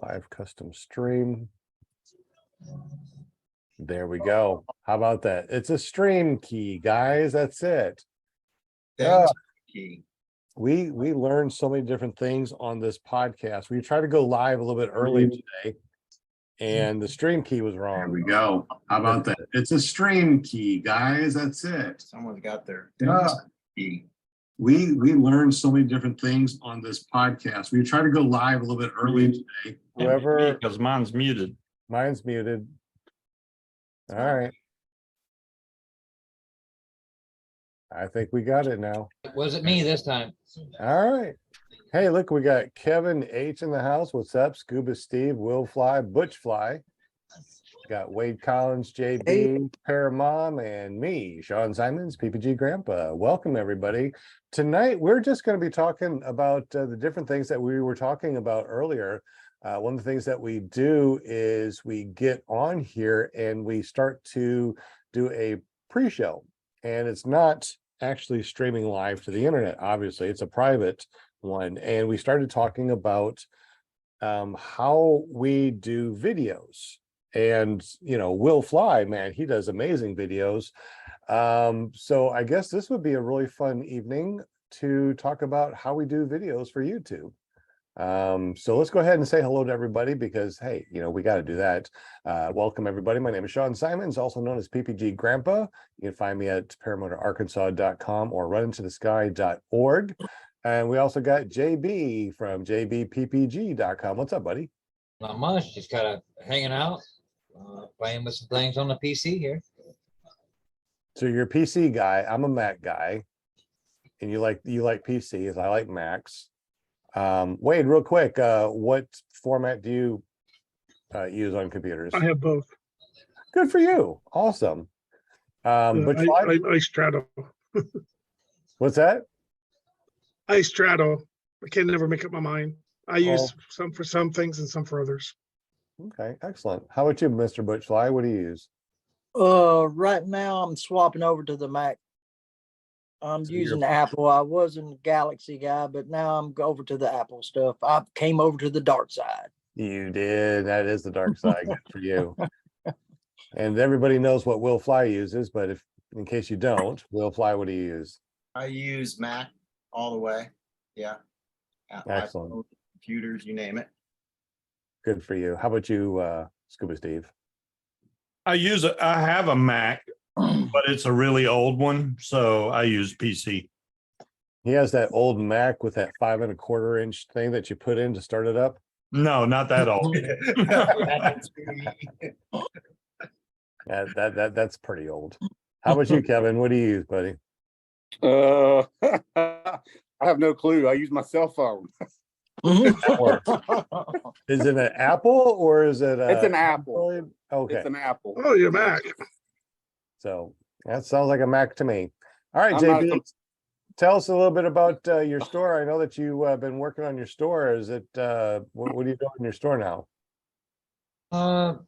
Live custom stream. There we go. How about that? It's a stream key, guys. That's it. Key. We learned so many different things on this podcast. We tried to go live a little bit early today, and the stream key was wrong. There we go. How about that? It's a stream key, guys. That's it. Someone's got their key. We learned so many different things on this podcast. We tried to go live a little bit early today. Whoever, because mine's muted. mine's muted. All right. I think we got it now. Was it me this time? All right. Hey, look, we got Kevin H in the house. What's up? Scuba Steve, Will Fly, Butch Fly. Got Wade Collins, JB, Paramom, and me, Sean Simons, PPG Grandpa. Welcome, everybody. Tonight, we're just going to be talking about the different things that we were talking about earlier. One of the things that we do is we get on here and we start to do a pre-show. And it's not actually streaming live to the internet. Obviously, it's a private one. And we started talking about how we do videos. And, you know, Will Fly, man, he does amazing videos. So I guess this would be a really fun evening to talk about how we do videos for YouTube. So let's go ahead and say hello to everybody because, hey, you know, we got to do that. Welcome, everybody. My name is Sean Simons, also known as PPG Grandpa. You can find me at paramotorarkansas.com or runintothesky.org. And we also got JB from jbppg.com. What's up, buddy? Not much, just kind of hanging out, playing with some things on the PC here. So you're a PC guy. I'm a Mac guy. And you like PCs. I like Macs. Wade, real quick, what format do you use on computers? I have both. Good for you. Awesome. But I straddle. what's that? I straddle. I can never make up my mind. I use some for some things and some for others. Okay, excellent. How about you, Mr. Butchfly? What do you use? Right now I'm swapping over to the Mac. I'm using Apple. I wasn't a Galaxy guy, but now I'm over to the Apple stuff. I came over to the dark side. You did. That is the dark side. Good for you. And everybody knows what Will Fly uses, but if in case you don't, Will Fly, what do you use? I use Mac all the way. Yeah. Excellent. Computers, you name it. Good for you. How about you, Scuba Steve? I have a Mac, but it's a really old one, so I use PC. He has that old Mac with that 5 1/4 inch thing that you put in to start it up. No, not that old. That's pretty old. How about you, Kevin? What do you use, buddy? I have no clue. I use my cell phone. Is it an Apple or is it It's an Apple. Android? Okay. It's an Apple. Oh, you're Mac. So that sounds like a Mac to me. All right, I'm not JB, tell us a little bit about your store. I know that you've been working on your store. Is it what are you doing in your store now? Like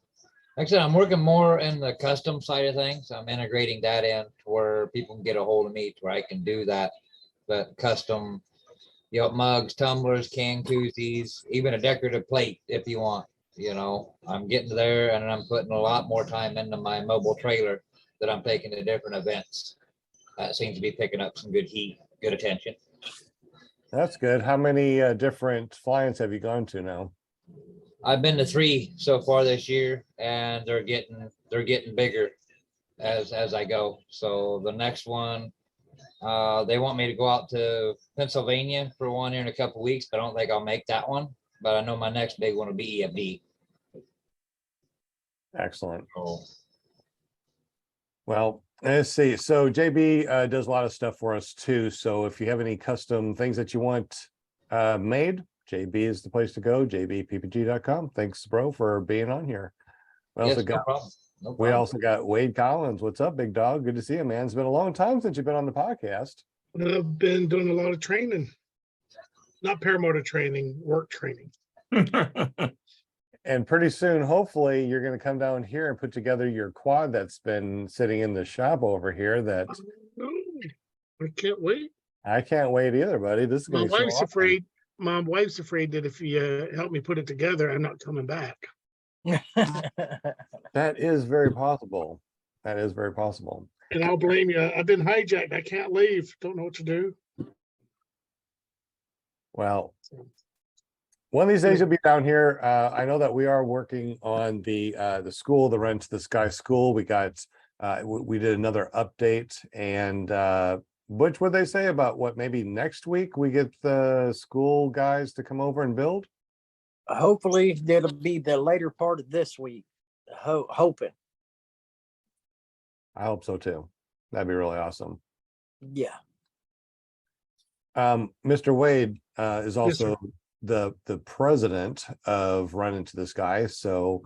I said, I'm working more in the custom side of things. I'm integrating that in to where people can get a hold of me to where I can do that custom, you know, mugs, tumblers, can koozies, even a decorative plate if you want. You know, I'm getting there and I'm putting a lot more time into my mobile trailer that I'm taking to different events. Seems to be picking up some good heat, good attention. That's good. How many different fly-ins have you gone to now? I've been to 3 so far this year, and they're getting bigger as I go. So the next one, they want me to go out to Pennsylvania for one here in a couple of weeks, but I don't think I'll make that one. But I know my next big one will be EFD. Excellent. Oh. Well, let's see. So JB does a lot of stuff for us too. So if you have any custom things that you want made, JB is the place to go. jbppg.com. Thanks, bro, for being on here. Yes, no problem. No We problem. also got Wade Collins. What's up, big dog? Good to see you, man. It's been a long time since you've been on the podcast. I've been doing a lot of training. Not paramotor training, work training. And pretty soon, hopefully, you're going to come down here and put together your quad that's been sitting in the shop over here. That I can't wait. I can't wait either, buddy. This is My going to be so wife's awesome. afraid. my wife's afraid that if you help me put it together, I'm not coming back. That is very possible. That is very possible. And I'll blame you. I've been hijacked. I can't leave. Don't know what to do. Well, one of these days you'll be down here. I know that we are working on the school, the Run to the Sky school. We got we did another update, and Butch, what they say about what maybe next week we get the school guys to come over and build? Hopefully that'll be the later part of this week. Hoping. I hope so too. That'd be really awesome. Yeah. Mr. Wade is Yes, also the president of Run Into the Sky. So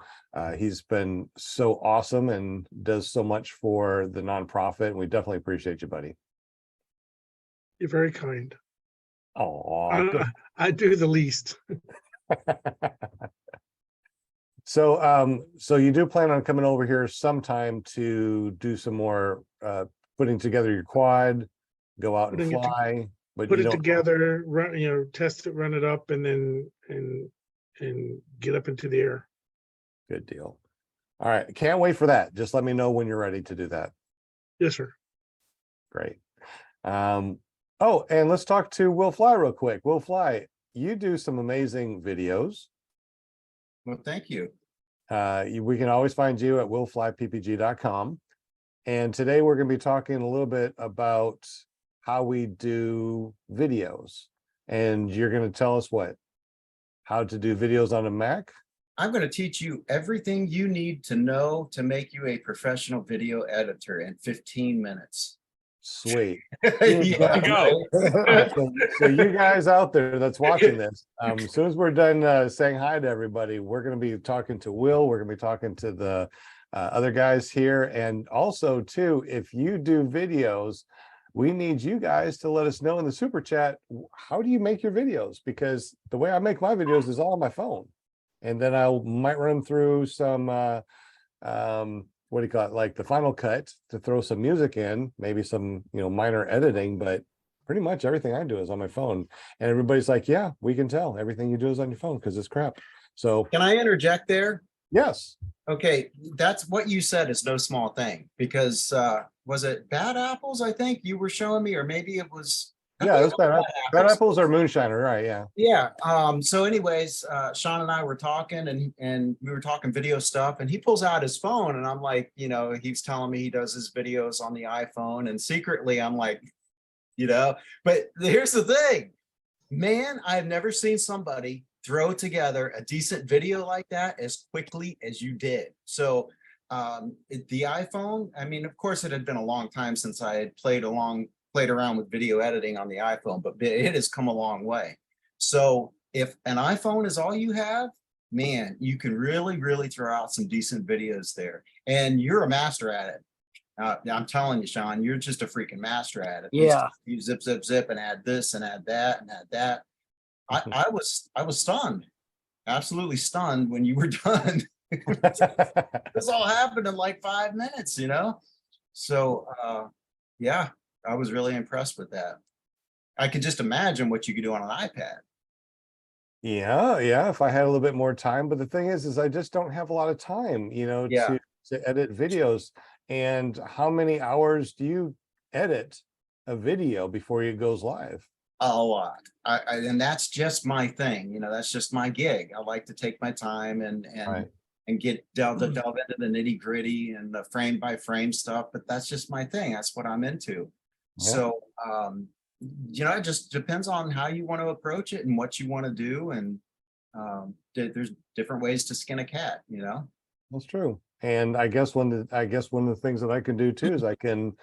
he's been so awesome and does so much for the nonprofit. And we definitely appreciate you, buddy. You're very kind. Oh, I do the least. so you do plan on coming over here sometime to do some more putting together your quad, go out and Putting it fly, but Put you it don't. together, run, test it, run it up, and then and get up into the air. Good deal. All right, can't wait for that. Just let me know when you're ready to do that. Yes, sir. Great. Oh, and let's talk to Will Fly real quick. Will Fly, you do some amazing videos. Well, thank you. We can always find you at willflyppg.com. And today we're going to be talking a little bit about how we do videos. And you're going to tell us how to do videos on a Mac? I'm going to teach you everything you need to know to make you a professional video editor in 15 minutes. Sweet. Yeah. Go. So you guys out there that's watching this, as soon as we're done saying hi to everybody, we're going to be talking to Will. We're going to be talking to the other guys here. And also, too, if you do videos, we need you guys to let us know in the super chat, how do you make your videos? Because the way I make my videos is all on my phone. And then I might run through some, what do you call it? Like the Final Cut to throw some music in, maybe some, minor editing, but pretty much everything I do is on my phone. And everybody's like, yeah, we can tell everything you do is on your phone because it's crap. So Can I interject there? yes. Okay, that's what you said is no small thing because was it Bad Apples? I think you were showing me, or maybe it was. Yeah, that's Bad Apples or Moonshiner, right? Yeah. Yeah. So anyways, Sean and I were talking and we were talking video stuff and he pulls out his phone and I'm like, he's telling me he does his videos on the iPhone and secretly I'm like, but here's the thing, man, I've never seen somebody throw together a decent video like that as quickly as you did. So the iPhone, I mean, of course it had been a long time since I had played around with video editing on the iPhone, but it has come a long way. So if an iPhone is all you have, man, you can really, really throw out some decent videos there. And you're a master at it. I'm telling you, Sean, you're just a freaking master at it. Yeah. You zip, zip, zip and add this and add that and add that. I was stunned, absolutely stunned when you were done. This all happened in like 5 minutes, So yeah. I was really impressed with that. I could just imagine what you could do on an iPad. Yeah. If I had a little bit more time, but the thing is I just don't have a lot of time, to edit videos. And how many hours do you edit a video before it goes live? A lot. And that's just my thing. That's just my gig. I like to take my time and get delve into the nitty gritty and the frame by frame stuff. But that's just my thing. That's what I'm into. Yeah. So, it just depends on how you want to approach it and what you want to do. And there's different ways to skin a cat, That's true. And I guess one of the things that I can do too is I can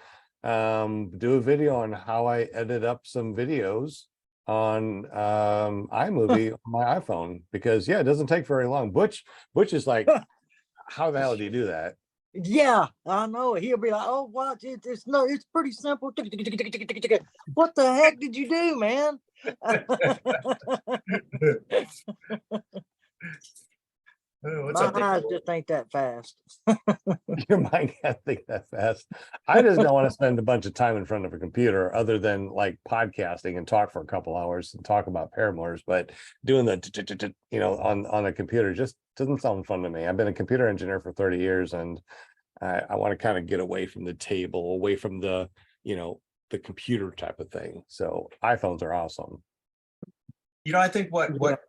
do a video on how I edit up some videos on iMovie on my iPhone, because it doesn't take very long. Butch is like, how the hell do you do that? Yeah, I know. He'll be like, "Oh, watch it. It's pretty simple." What the heck did you do, man? What's up, My eyes just ain't that fast. Your mind can't think that fast. I just don't want to spend a bunch of time in front of a computer other than like podcasting and talk for a couple hours and talk about paramotors, but doing the, on a computer just doesn't sound fun to me. I've been a computer engineer for 30 years and I want to kind of get away from the table, away from the computer type of thing. So iPhones are awesome. I think what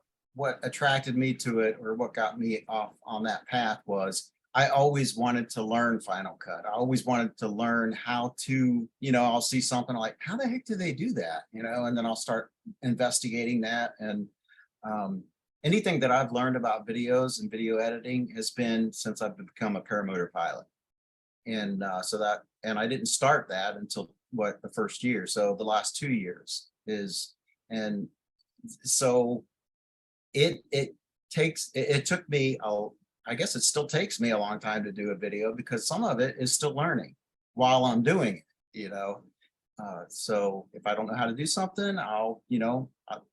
attracted me to it, or what got me off on that path, was I always wanted to learn Final Cut. I always wanted to learn how to, I'll see something like, how the heck do they do that? And then I'll start investigating that. And anything that I've learned about videos and video editing has been since I've become a paramotor pilot. And and I didn't start that until the first year. So the last 2 years and so it took me, I guess it still takes me a long time to do a video because some of it is still learning while I'm doing it, so if I don't know how to do something, I'll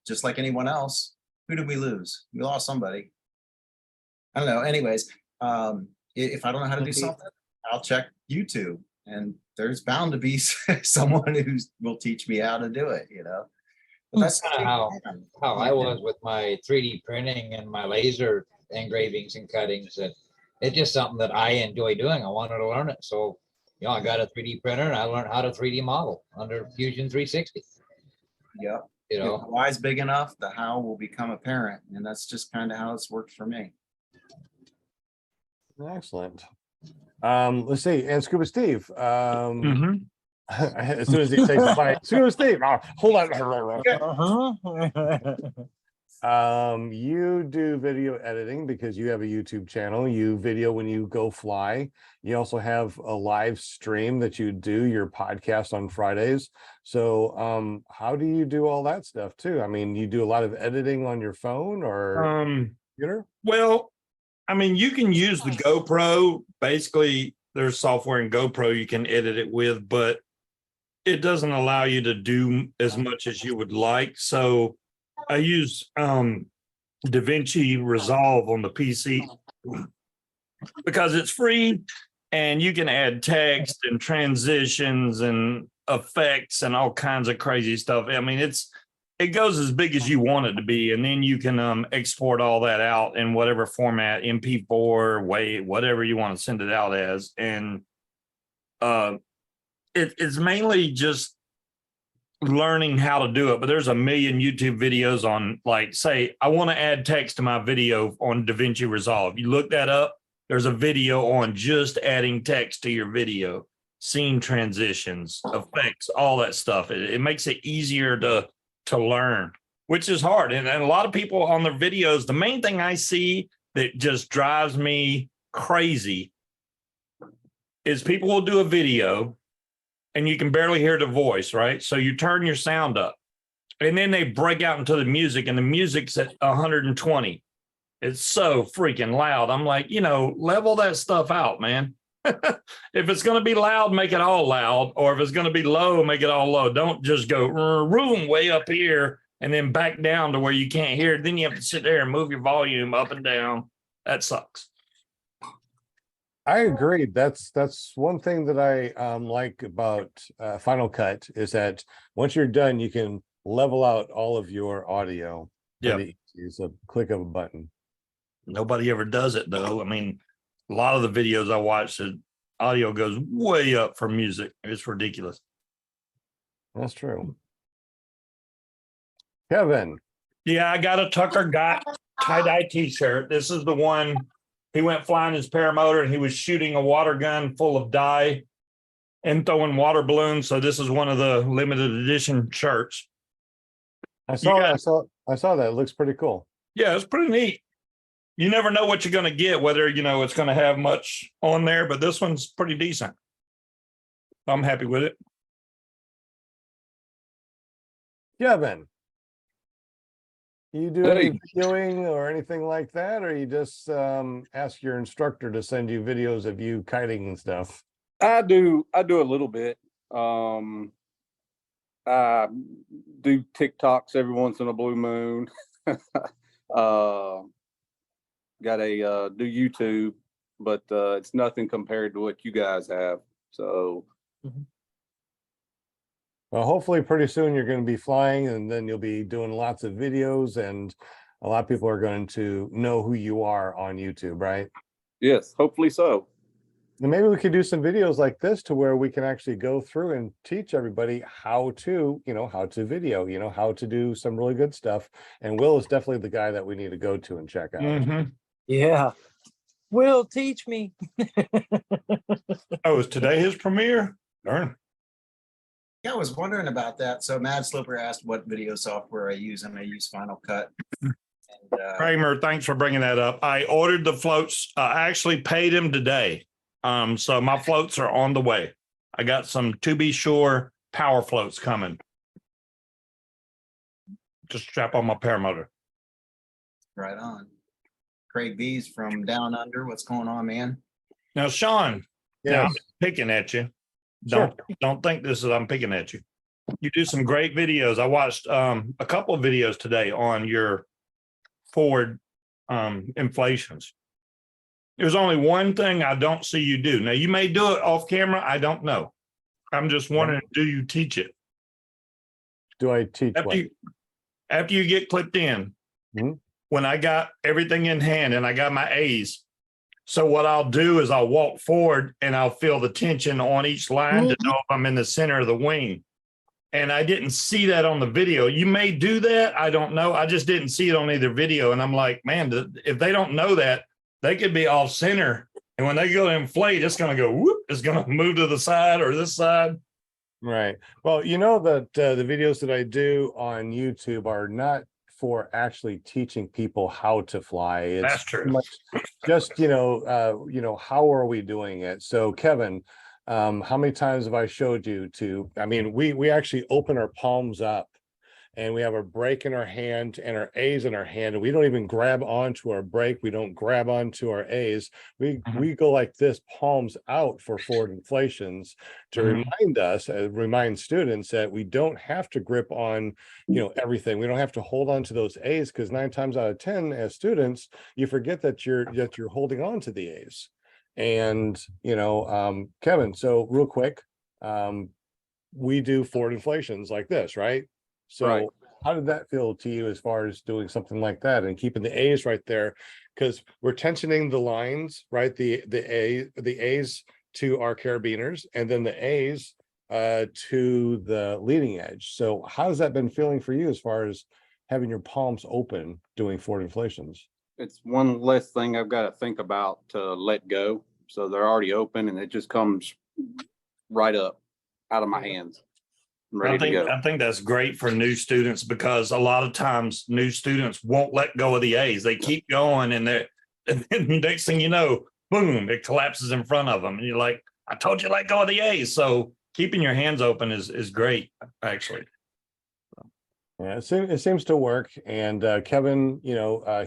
just like anyone else. Who did we lose? We lost somebody. I don't know. Anyways, if I don't know how to do something, I'll check YouTube, and there's bound to be someone who will teach me how to do it, But that's kind of how I was with my 3D printing and my laser engravings and cuttings. And it's just something that I enjoy doing. I wanted to learn it. So, I got a 3D printer and I learned how to 3D model under Fusion 360. Yep. If the why's big enough, the how will become apparent. And that's just kind of how it's worked for me. Excellent. Let's see. And Scuba Steve. As soon as he takes a bite, Scuba Steve, hold on. You do video editing because you have a YouTube channel. You video when you go fly. You also have a live stream that you do your podcast on Fridays. So how do you do all that stuff too? I mean, you do a lot of editing on your phone or computer? Well, I mean, you can use the GoPro. Basically, there's software in GoPro you can edit it with, but it doesn't allow you to do as much as you would like. So I use DaVinci Resolve on the PC because it's free and you can add text and transitions and effects and all kinds of crazy stuff. I mean, it goes as big as you want it to be, and then you can export all that out in whatever format, MP4, WAV, whatever you want to send it out as. And it's mainly just learning how to do it. But there's a million YouTube videos on, like, say, I want to add text to my video on DaVinci Resolve. You look that up. There's a video on just adding text to your video, scene transitions, effects, all that stuff. It makes it easier to learn, which is hard. And a lot of people on their videos, the main thing I see that just drives me crazy is people will do a video and you can barely hear the voice, right? So you turn your sound up and then they break out into the music, and the music's at 120. It's so freaking loud. I'm like, level that stuff out, man. If it's going to be loud, make it all loud. Or if it's going to be low, make it all low. Don't just go room way up here and then back down to where you can't hear it. Then you have to sit there and move your volume up and down. That sucks. I agree. That's one thing that I like about Final Cut is that once you're done, you can level out all of your audio. Yeah, it's a click of a button. Nobody ever does it though. I mean, a lot of the videos I watch, the audio goes way up for music. It's ridiculous. That's true. Kevin. Yeah, I got a Tucker Got tie-dye t-shirt. This is the one. He went flying his paramotor and he was shooting a water gun full of dye and throwing water balloons. So this is one of the limited edition shirts. I saw that. It looks pretty cool. Yeah, it's pretty neat. You never know what you're going to get, whether, it's going to have much on there, but this one's pretty decent. I'm happy with it. Kevin, you do any videoing or anything like that, or you just ask your instructor to send you videos of you kiting and stuff? I do a little bit. I do TikToks every once in a blue moon. Do YouTube, but it's nothing compared to what you guys have. So Well, hopefully pretty soon you're going to be flying, and then you'll be doing lots of videos, and a lot of people are going to know who you are on YouTube, right? yes, hopefully so. And maybe we could do some videos like this to where we can actually go through and teach everybody how to, how to video, how to do some really good stuff. And Will is definitely the guy that we need to go to and check out. Mhm. Yeah. Will, teach me. Oh, is today his premiere? Darn. Yeah, I was wondering about that. So Mad Slipper asked what video software I use, and I use Final Cut. And, Kramer, thanks for bringing that up. I ordered the floats. I actually paid him today. So my floats are on the way. I got some To Be Sure power floats coming. Just strap on my paramotor. right on. Craig V's from Down Under. What's going on, man? Now, Sean, now Yes. I'm picking at you. Sure. Don't think this is I'm picking at you. You do some great videos. I watched a couple of videos today on your forward inflations. There's only one thing I don't see you do. Now, you may do it off camera. I don't know. I'm just wondering, do you teach it? Do I teach After what? you get clipped in, Mhm. when I got everything in hand and I got my A's, so what I'll do is I'll walk forward and I'll feel the tension on each line to know if I'm in the center of the wing. And I didn't see that on the video. You may do that. I don't know. I just didn't see it on either video. And I'm like, man, if they don't know that, they could be off center. And when they go to inflate, it's going to go whoop. It's going to move to the side or this side. Right. Well, you know that the videos that I do on YouTube are not for actually teaching people how to fly. It's That's true. pretty much just, how are we doing it? So Kevin, how many times have I showed you we actually open our palms up and we have our brake in our hand and our A's in our hand, and we don't even grab onto our brake. We don't grab onto our A's. We go like this, palms out for forward inflations to remind students that we don't have to grip on, everything. We don't have to hold on to those A's, because 9 times out of 10 as students, you forget that you're holding on to the A's. And, Kevin, so real quick, we do forward inflations like this, right? So Right. How did that feel to you as far as doing something like that and keeping the A's right there? Because we're tensioning the lines, right? The A's to our carabiners, and then the A's to the leading edge. So how has that been feeling for you as far as having your palms open doing forward inflations? It's one less thing I've got to think about to let go. So they're already open and it just comes right up out of my hands. I'm ready to go. I think that's great for new students, because a lot of times new students won't let go of the A's. They keep going, and then next thing you know, boom, it collapses in front of them. And you're like, I told you, let go of the A's. So keeping your hands open is great, actually. Yeah, it seems to work. And Kevin,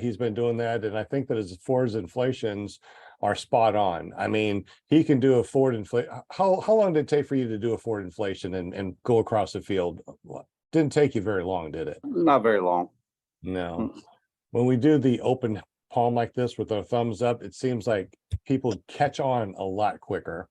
he's been doing that. And I think that his forwards inflations are spot on. I mean, he can do a forward inflation. How long did it take for you to do a forward inflation and go across the field? Didn't take you very long, did it? Not very long. No. When we do the open palm like this with our thumbs up, it seems like people catch on a lot quicker.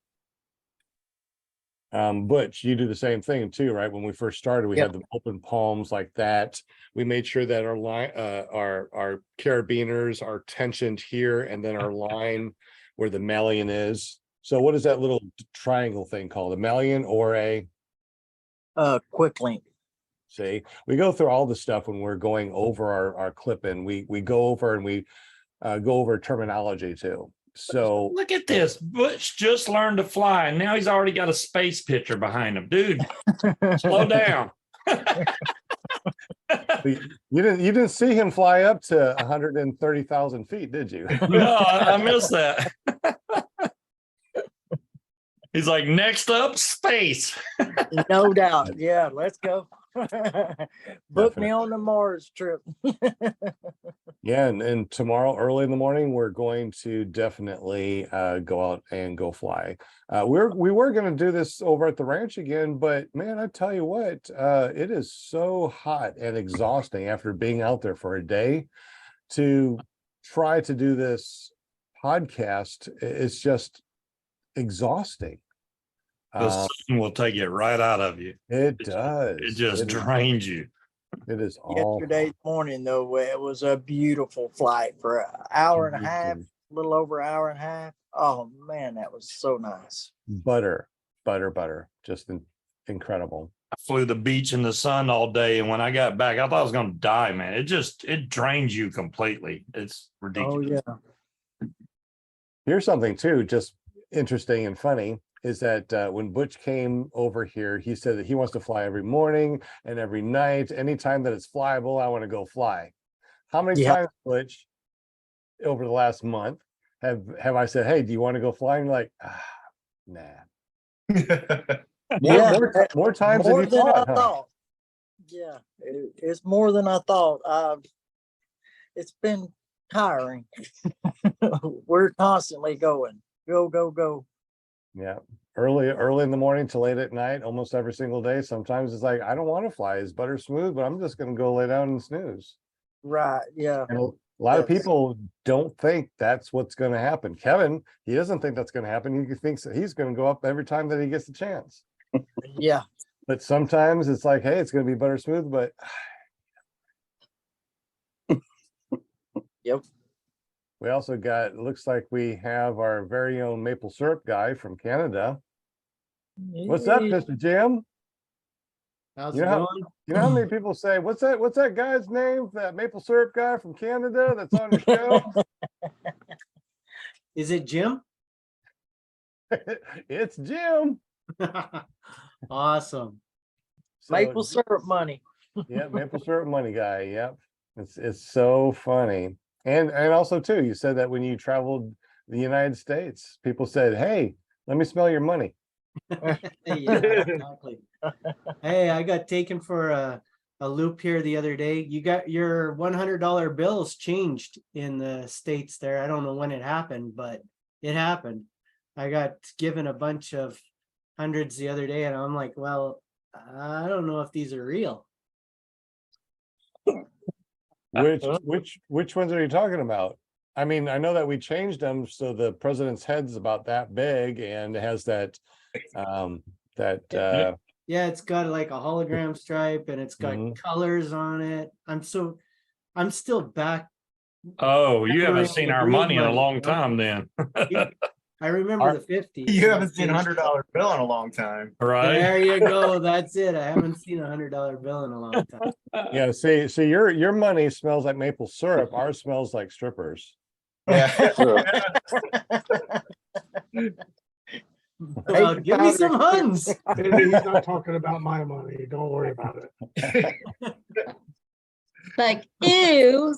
Butch, you do the same thing too, right? When we first started, we had the open palms like that. We made sure that our line, our carabiners are tensioned here, and then our line where the malleon is. So what is that little triangle thing called? A malleon or a Quick link. See, we go through all the stuff when we're going over our clip in. We go over and we go over terminology too. So look at this. Butch just learned to fly, and now he's already got a space picture behind him. Dude, slow down. you didn't see him fly up to 130,000 feet, did you? No, I missed that. He's like, next up, space. No doubt. Yeah, let's go. Book me on the Mars trip. Yeah, and tomorrow early in the morning, we're going to definitely go out and go fly. We were going to do this over at the ranch again, but man, I tell you what, it is so hot and exhausting after being out there for a day to try to do this podcast is just exhausting. The sun will take it right out of you. It does. It just drains you. It is all Yesterday morning, though, it was a beautiful flight for an hour and a half, a little over an hour and a half. Oh man, that was so nice. butter, just incredible. I flew the beach in the sun all day, and when I got back, I thought I was going to die, man. It drains you completely. It's ridiculous. Oh yeah. Here's something too, just interesting and funny, is that when Butch came over here, he said that he wants to fly every morning and every night. Anytime that it's flyable, I want to go fly. How many times, Butch, over the last month have I said, hey, do you want to go fly? And you're like, nah. More times than you thought, huh? Yeah, it's more than I thought. It's been tiring. We're constantly going, go. Yeah, early in the morning to late at night, almost every single day. Sometimes it's like, I don't want to fly. It's butter smooth, but I'm just going to go lay down and snooze. Right. Yeah. And a lot of people don't think that's what's going to happen. Kevin, he doesn't think that's going to happen. He thinks that he's going to go up every time that he gets the chance. Yeah. But sometimes it's like, hey, it's going to be butter smooth, but Yep. we also got, it looks like we have our very own maple syrup guy from Canada. What's up, Mr. Jim? How's You it know how- going? You know how many people say, what's that guy's name? That maple syrup guy from Canada that's on the show? Is it Jim? It's Jim. Awesome. So, Maple syrup money. yeah, maple syrup money guy. Yep. It's so funny. And also too, you said that when you traveled the United States, people said, hey, let me smell your money. Yeah, exactly. Hey, I got taken for a loop here the other day. You got your $100 bills changed in the States there. I don't know when it happened, but it happened. I got given a bunch of hundreds the other day, and I'm like, well, I don't know if these are real. Which ones are you talking about? I mean, I know that we changed them so the president's head's about that big and it has that Yeah, it's got like a hologram stripe and it's got colors on it. I'm still back. Oh, you haven't Remembering seen the our green money in a money, long you know? time then. I remember the 50s. You haven't seen $100 bill in a long time. Right? There you go. That's it. I haven't seen $100 bill in a long time. yeah, see your money smells like maple syrup. Ours smells like strippers. Yeah. Well, give me some Huns. He's not talking about my money. Don't worry about it. Like, ew.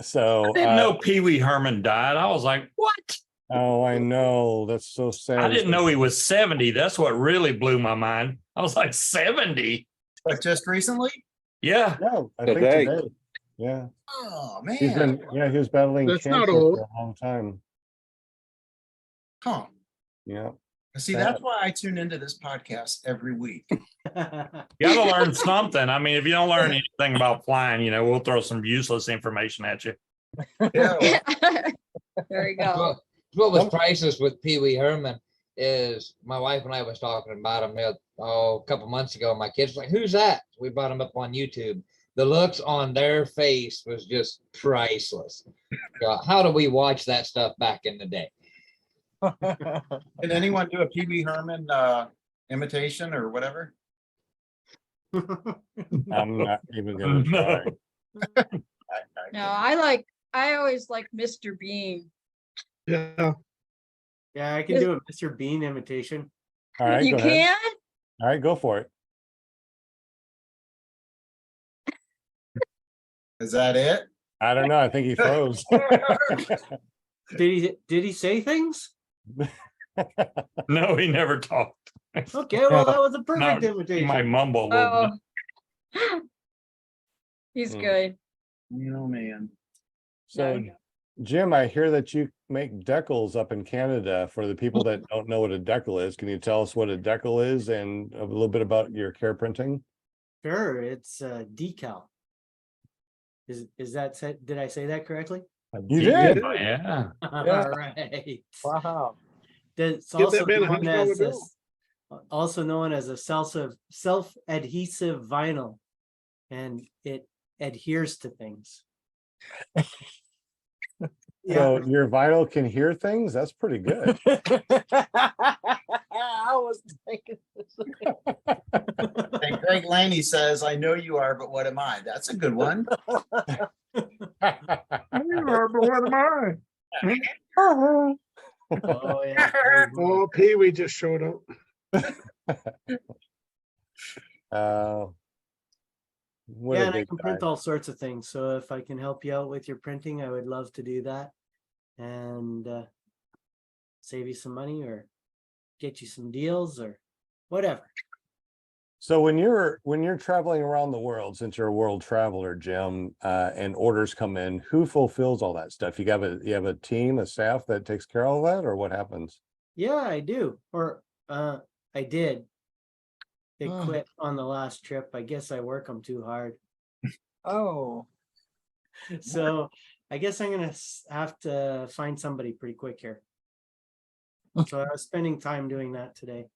So I didn't know Pee Wee Herman died. I was like, what? oh, I know. That's so sad. I didn't know he was 70. That's what really blew my mind. I was like, 70? But just recently? Yeah. No, I think Today. today. Yeah. Oh, He was battling That's cancer not old. for a long time. Huh. Yeah. See, that's why I tune into this podcast every week. You got to learn something. I mean, if you don't learn anything about flying, we'll throw some useless information at you. Yeah. There you go. Well, what was priceless with Pee Wee Herman is my wife and I was talking about him a couple months ago. My kids were like, who's that? We brought him up on YouTube. The looks on their face was just priceless. How do we watch that stuff back in the day? Did anyone do a Pee Wee Herman imitation or whatever? I'm not even gonna try. No, I always like Mr. Bean. Yeah. Yeah, I can do a Mr. Bean imitation. All right, You go ahead. can? All right, go for it. Is that it? I don't know. I think he froze. Did he say things? No, he never talked. Okay, well, that was a perfect He imitation. might mumble a little bit. Oh. He's Hmm. good. Man. So, Jim, I hear that you make decals up in Canada. For the people that don't know what a decal is, can you tell us what a decal is and a little bit about your care printing? Sure, it's decal. Is that said? Did I say that correctly? You did? Oh, yeah. All right. Wow. That's Give also that man known $100 as bill. also known as a self-adhesive vinyl, and it adheres to things. So your vinyl can hear things? That's pretty good. I was thinking. And Greg Laney says, I know you are, but what am I? That's a good one. Oh yeah. Oh, Pee Wee just showed up. What Yeah, a and I good can guy. print all sorts of things. So if I can help you out with your printing, I would love to do that, and save you some money or get you some deals or whatever. So when you're traveling around the world, since you're a world traveler, Jim, and orders come in, who fulfills all that stuff? You have a team, a staff that takes care of all that, or what happens? Yeah, I do. Or I did. They Hmm. quit on the last trip. I guess I work them too hard. Oh, So I guess I'm gonna have to find somebody pretty quick here. So I was spending time doing that today.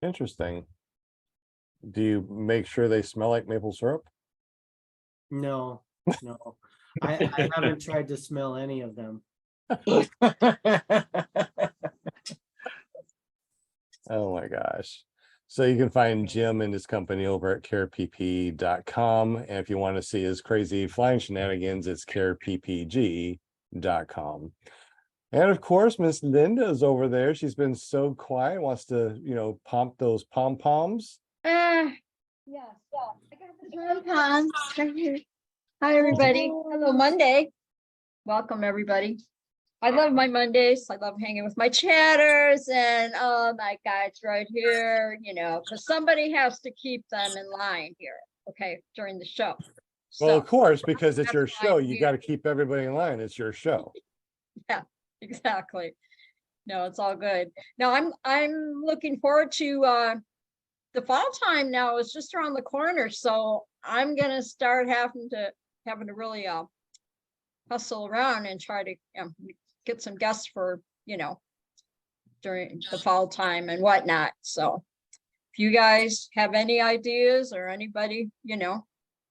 Interesting. Do you make sure they smell like maple syrup? No, no. I haven't tried to smell any of them. Oh my gosh. So you can find Jim and his company over at geriatricPPG.com. And if you want to see his crazy flying shenanigans, it's geriatricPPG.com. And of course, Miss Linda is over there. She's been so quiet, wants to, pump those pom-poms. Yeah, so I got the pom-poms right here. Hi, everybody. Hello, Monday. Welcome, everybody. I love my Mondays. I love hanging with my chatters and all my guys right here, because somebody has to keep them in line here, okay, during the show. Well, So, of course, because it's that's your why show, I'm you here. got to keep everybody in line. It's your show. Yeah, exactly. No, it's all good. No, I'm looking forward to the fall time now is just around the corner. So I'm gonna start having to really hustle around and try to get some guests for during the fall time and whatnot. So if you guys have any ideas or anybody,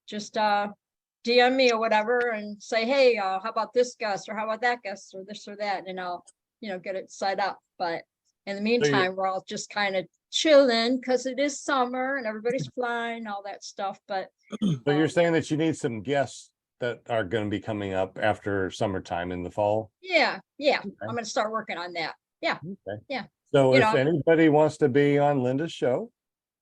just DM me or whatever and say, hey, how about this guest or how about that guest or this or that, and I'll get it set up. But in the meantime, we're all just kind of chilling because it is summer and everybody's flying, all that stuff. But So you're saying that you need some guests that are going to be coming up after summertime in the fall? yeah, I'm gonna start working on that. Yeah. Okay. Yeah. So You if know. anybody wants to be on Linda's show,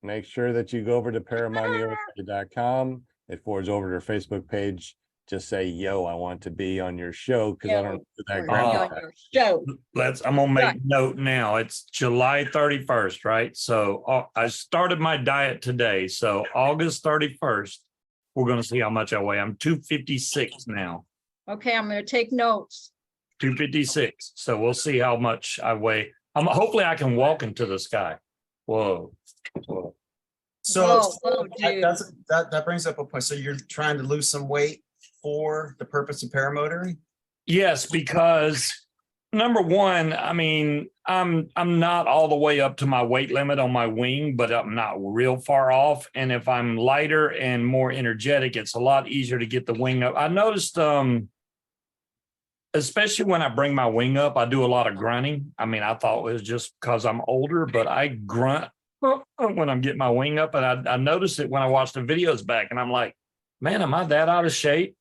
make sure that you go over to paramountmusic.com. It forwards over to her Facebook page. Just say, yo, I want to be on your show because I don't know who that Wanna be grandma on your show. I'm gonna make Right. note now. It's July 31st, right? So I started my diet today. So August 31st, we're gonna see how much I weigh. I'm 256 now. Okay, I'm gonna take notes. 256. So we'll see how much I weigh. Hopefully I can walk into the sky. Whoa. So Whoa, dude. that brings up a point. So you're trying to lose some weight for the purpose of paramotoring? Yes, because number one, I mean, I'm not all the way up to my weight limit on my wing, but I'm not real far off. And if I'm lighter and more energetic, it's a lot easier to get the wing up. I noticed, especially when I bring my wing up, I do a lot of grunting. I mean, I thought it was just because I'm older, but I grunt when I'm getting my wing up. And I noticed it when I watched the videos back, and I'm like, man, am I that out of shape?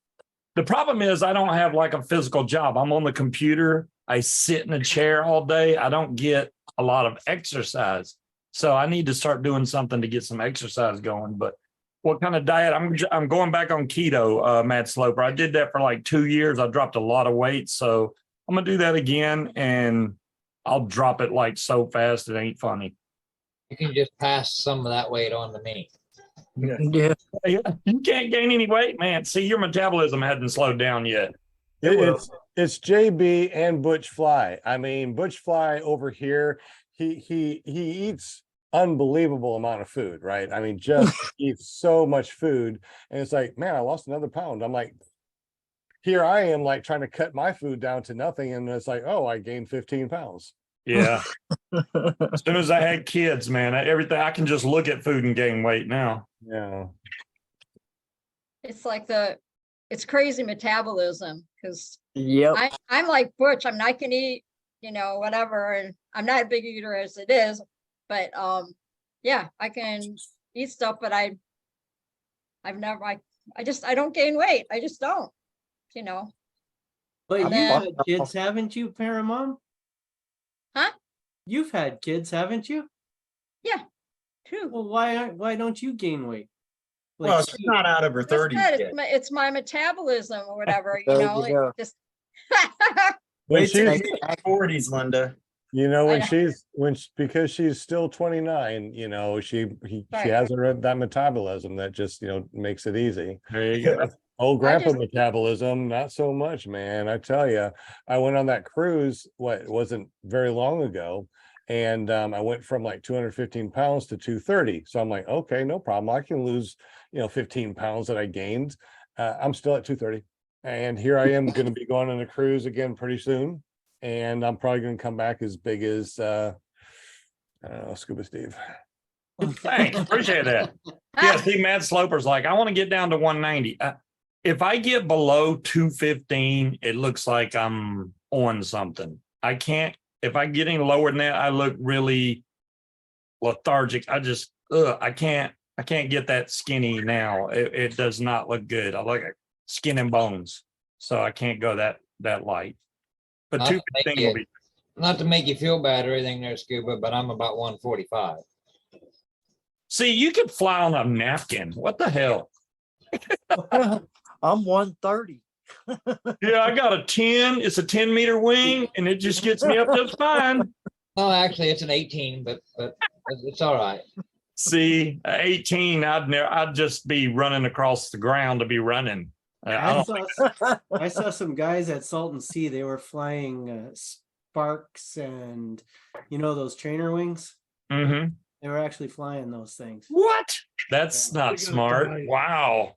The problem is I don't have like a physical job. I'm on the computer. I sit in a chair all day. I don't get a lot of exercise. So I need to start doing something to get some exercise going. But what kind of diet? I'm going back on keto, Matt Sloper. I did that for like 2 years. I dropped a lot of weight. So I'm going to do that again, and I'll drop it like so fast it ain't funny. You can just pass some of that weight on to me. Yeah. You can't gain any weight, man. See, your metabolism hadn't slowed down yet. It's JB and Butch Fly. I mean, Butch Fly over here, he eats unbelievable amount of food, right? I mean, just eats so much food, and it's like, man, I lost another pound. I'm like, here I am like trying to cut my food down to nothing. And it's like, oh, I gained 15 pounds. Yeah. As soon as I had kids, man, everything, I can just look at food and gain weight now. Yeah. It's like it's crazy metabolism because Yep. I'm like Butch. I mean, I can eat, whatever, and I'm not a big eater as it is, but yeah, I can eat stuff, but I don't gain weight. I just don't, But And you've then- had kids, haven't you, Paramount? Huh? You've had kids, haven't you? True. Well, why don't you gain weight? Like, Well, she's not out of her Like I 30s said, yet. it's my metabolism or whatever, There you like go. just When Wait till she's, you get 40s, Linda. because she's still 29, she Right. has that metabolism that just, makes it easy. There you go. Old grandpa just- metabolism, not so much, man. I tell you, I went on that cruise, it wasn't very long ago. And I went from like 215 pounds to 230. So I'm like, okay, no problem. I can lose, 15 pounds that I gained. I'm still at 230. And here I am going to be going on a cruise again pretty soon. And I'm probably going to come back as big as, I don't know, Scuba Steve. Thanks. Appreciate that. Yeah, see, Matt Sloper's like, I want to get down to 190. If I get below 215, it looks like I'm on something. I can't, if I get any lower than that, I look really lethargic. I can't get that skinny now. It does not look good. I look at skin and bones. So I can't go that light. But Not to make 215 will you- be. Not to make you feel bad or anything there, Scuba, but I'm about 145. See, you could fly on a napkin. What the hell? I'm 130. Yeah, I got a 10. It's a 10-meter wing, and it just gets me up just fine. Oh, actually, it's an 18, but it's all right. See, 18, I'd just be running across the ground to be running. I don't, I saw some guys at Salton Sea. They were flying Sparks and those trainer wings. Mhm. They were actually flying those things. What? That's not smart. Wow.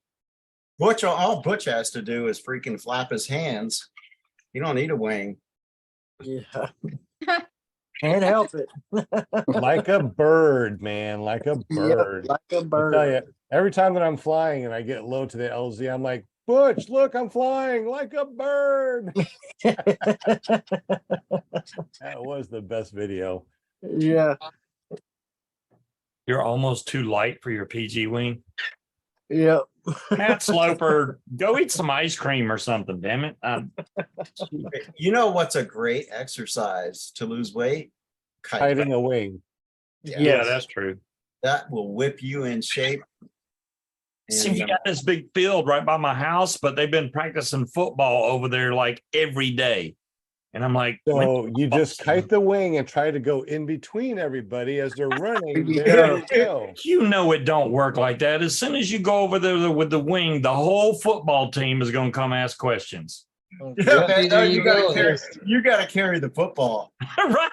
Butch, all Butch has to do is freaking flap his hands. You don't need a wing. Yeah. Can't help it. Like a bird, man, like a bird. Yep, like a I tell bird. you, every time that I'm flying and I get low to the LZ, I'm like, Butch, look, I'm flying like a bird. That was the best video. Yeah. You're almost too light for your PG wing. Yep. Matt Sloper, go eat some ice cream or something, damn it. You know what's a great exercise to lose weight? Hiding a wing. Yeah, that's true. That will whip you in shape. See, And, we got this big field right by my house, but they've been practicing football over there like every day. And I'm like, So you just kite the wing and try to go in between everybody as they're running. Yeah. There you go. you know it don't work like that. As soon as you go over there with the wing, the whole football team is going to come ask questions. yeah, man, There you you gotta go. carry, you gotta carry the football Right.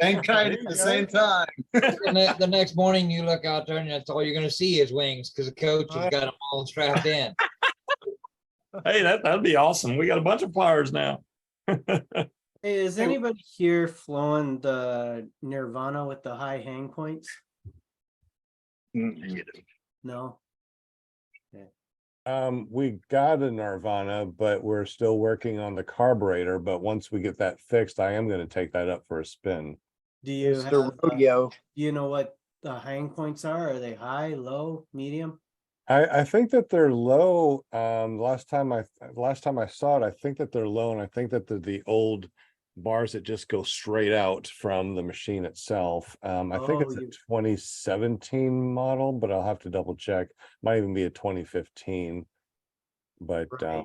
and kite at the same time. The next morning, you look out there and that's all you're going to see is wings because the coach has got them all strapped in. Hey, that'd be awesome. We got a bunch of flyers now. Hey, is anybody here flowing the Nirvana with the high hang points? No. We got a Nirvana, but we're still working on the carburetor. But once we get that fixed, I am going to take that up for a spin. Do you It's have, the rodeo. you know what the hang points are? Are they high, low, medium? I think that they're low. Last time I saw it, I think that they're low, and I think that the old bars that just go straight out from the machine itself. I think it's a 2017 model, but I'll have to double check. Might even be a 2015. But Right.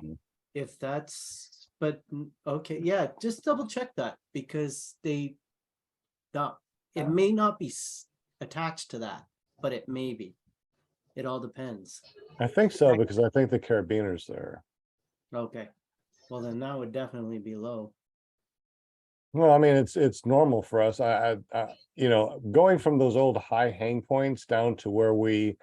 If that's, but okay, yeah, just double check that because it may not be attached to that, but it may be. It all depends. I think so, because I think the carabiner's there. Okay, well then that would definitely be low. Well, I mean, it's normal for us. I going from those old high hang points down to where we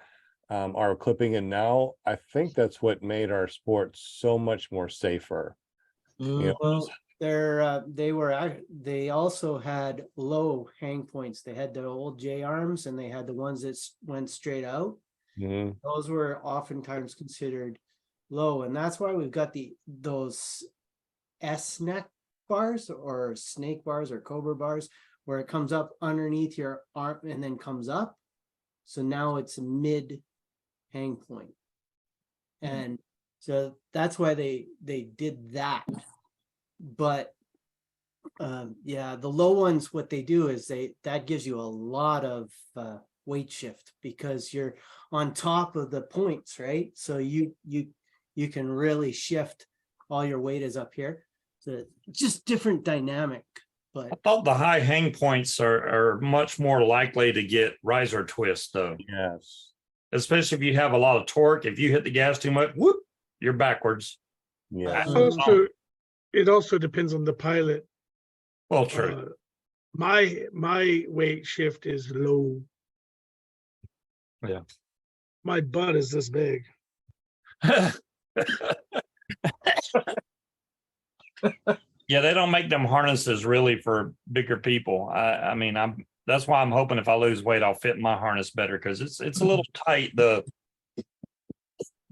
are clipping in now, I think that's what made our sport so much more safer. You know, Well, they also had low hang points. They had the old J arms and they had the ones that went straight out. mhm. Those were oftentimes considered low, and that's why we've got those S neck bars or snake bars or cobra bars where it comes up underneath your arm and then comes up. So now it's a mid hang point. And so that's why they did that. But yeah, the low ones, what they do is that gives you a lot of weight shift because you're on top of the points, right? So you can really shift. All your weight is up here. So just different dynamic. I But thought the high hang points are much more likely to get riser twist though, Yes. especially if you have a lot of torque. If you hit the gas too much, whoop, you're backwards. Yeah. Also, it also depends on the pilot. Well, true. My weight shift is low. Yeah. My butt is this big. Yeah, they don't make them harnesses really for bigger people. I mean, that's why I'm hoping if I lose weight, I'll fit my harness better because it's a little tight. The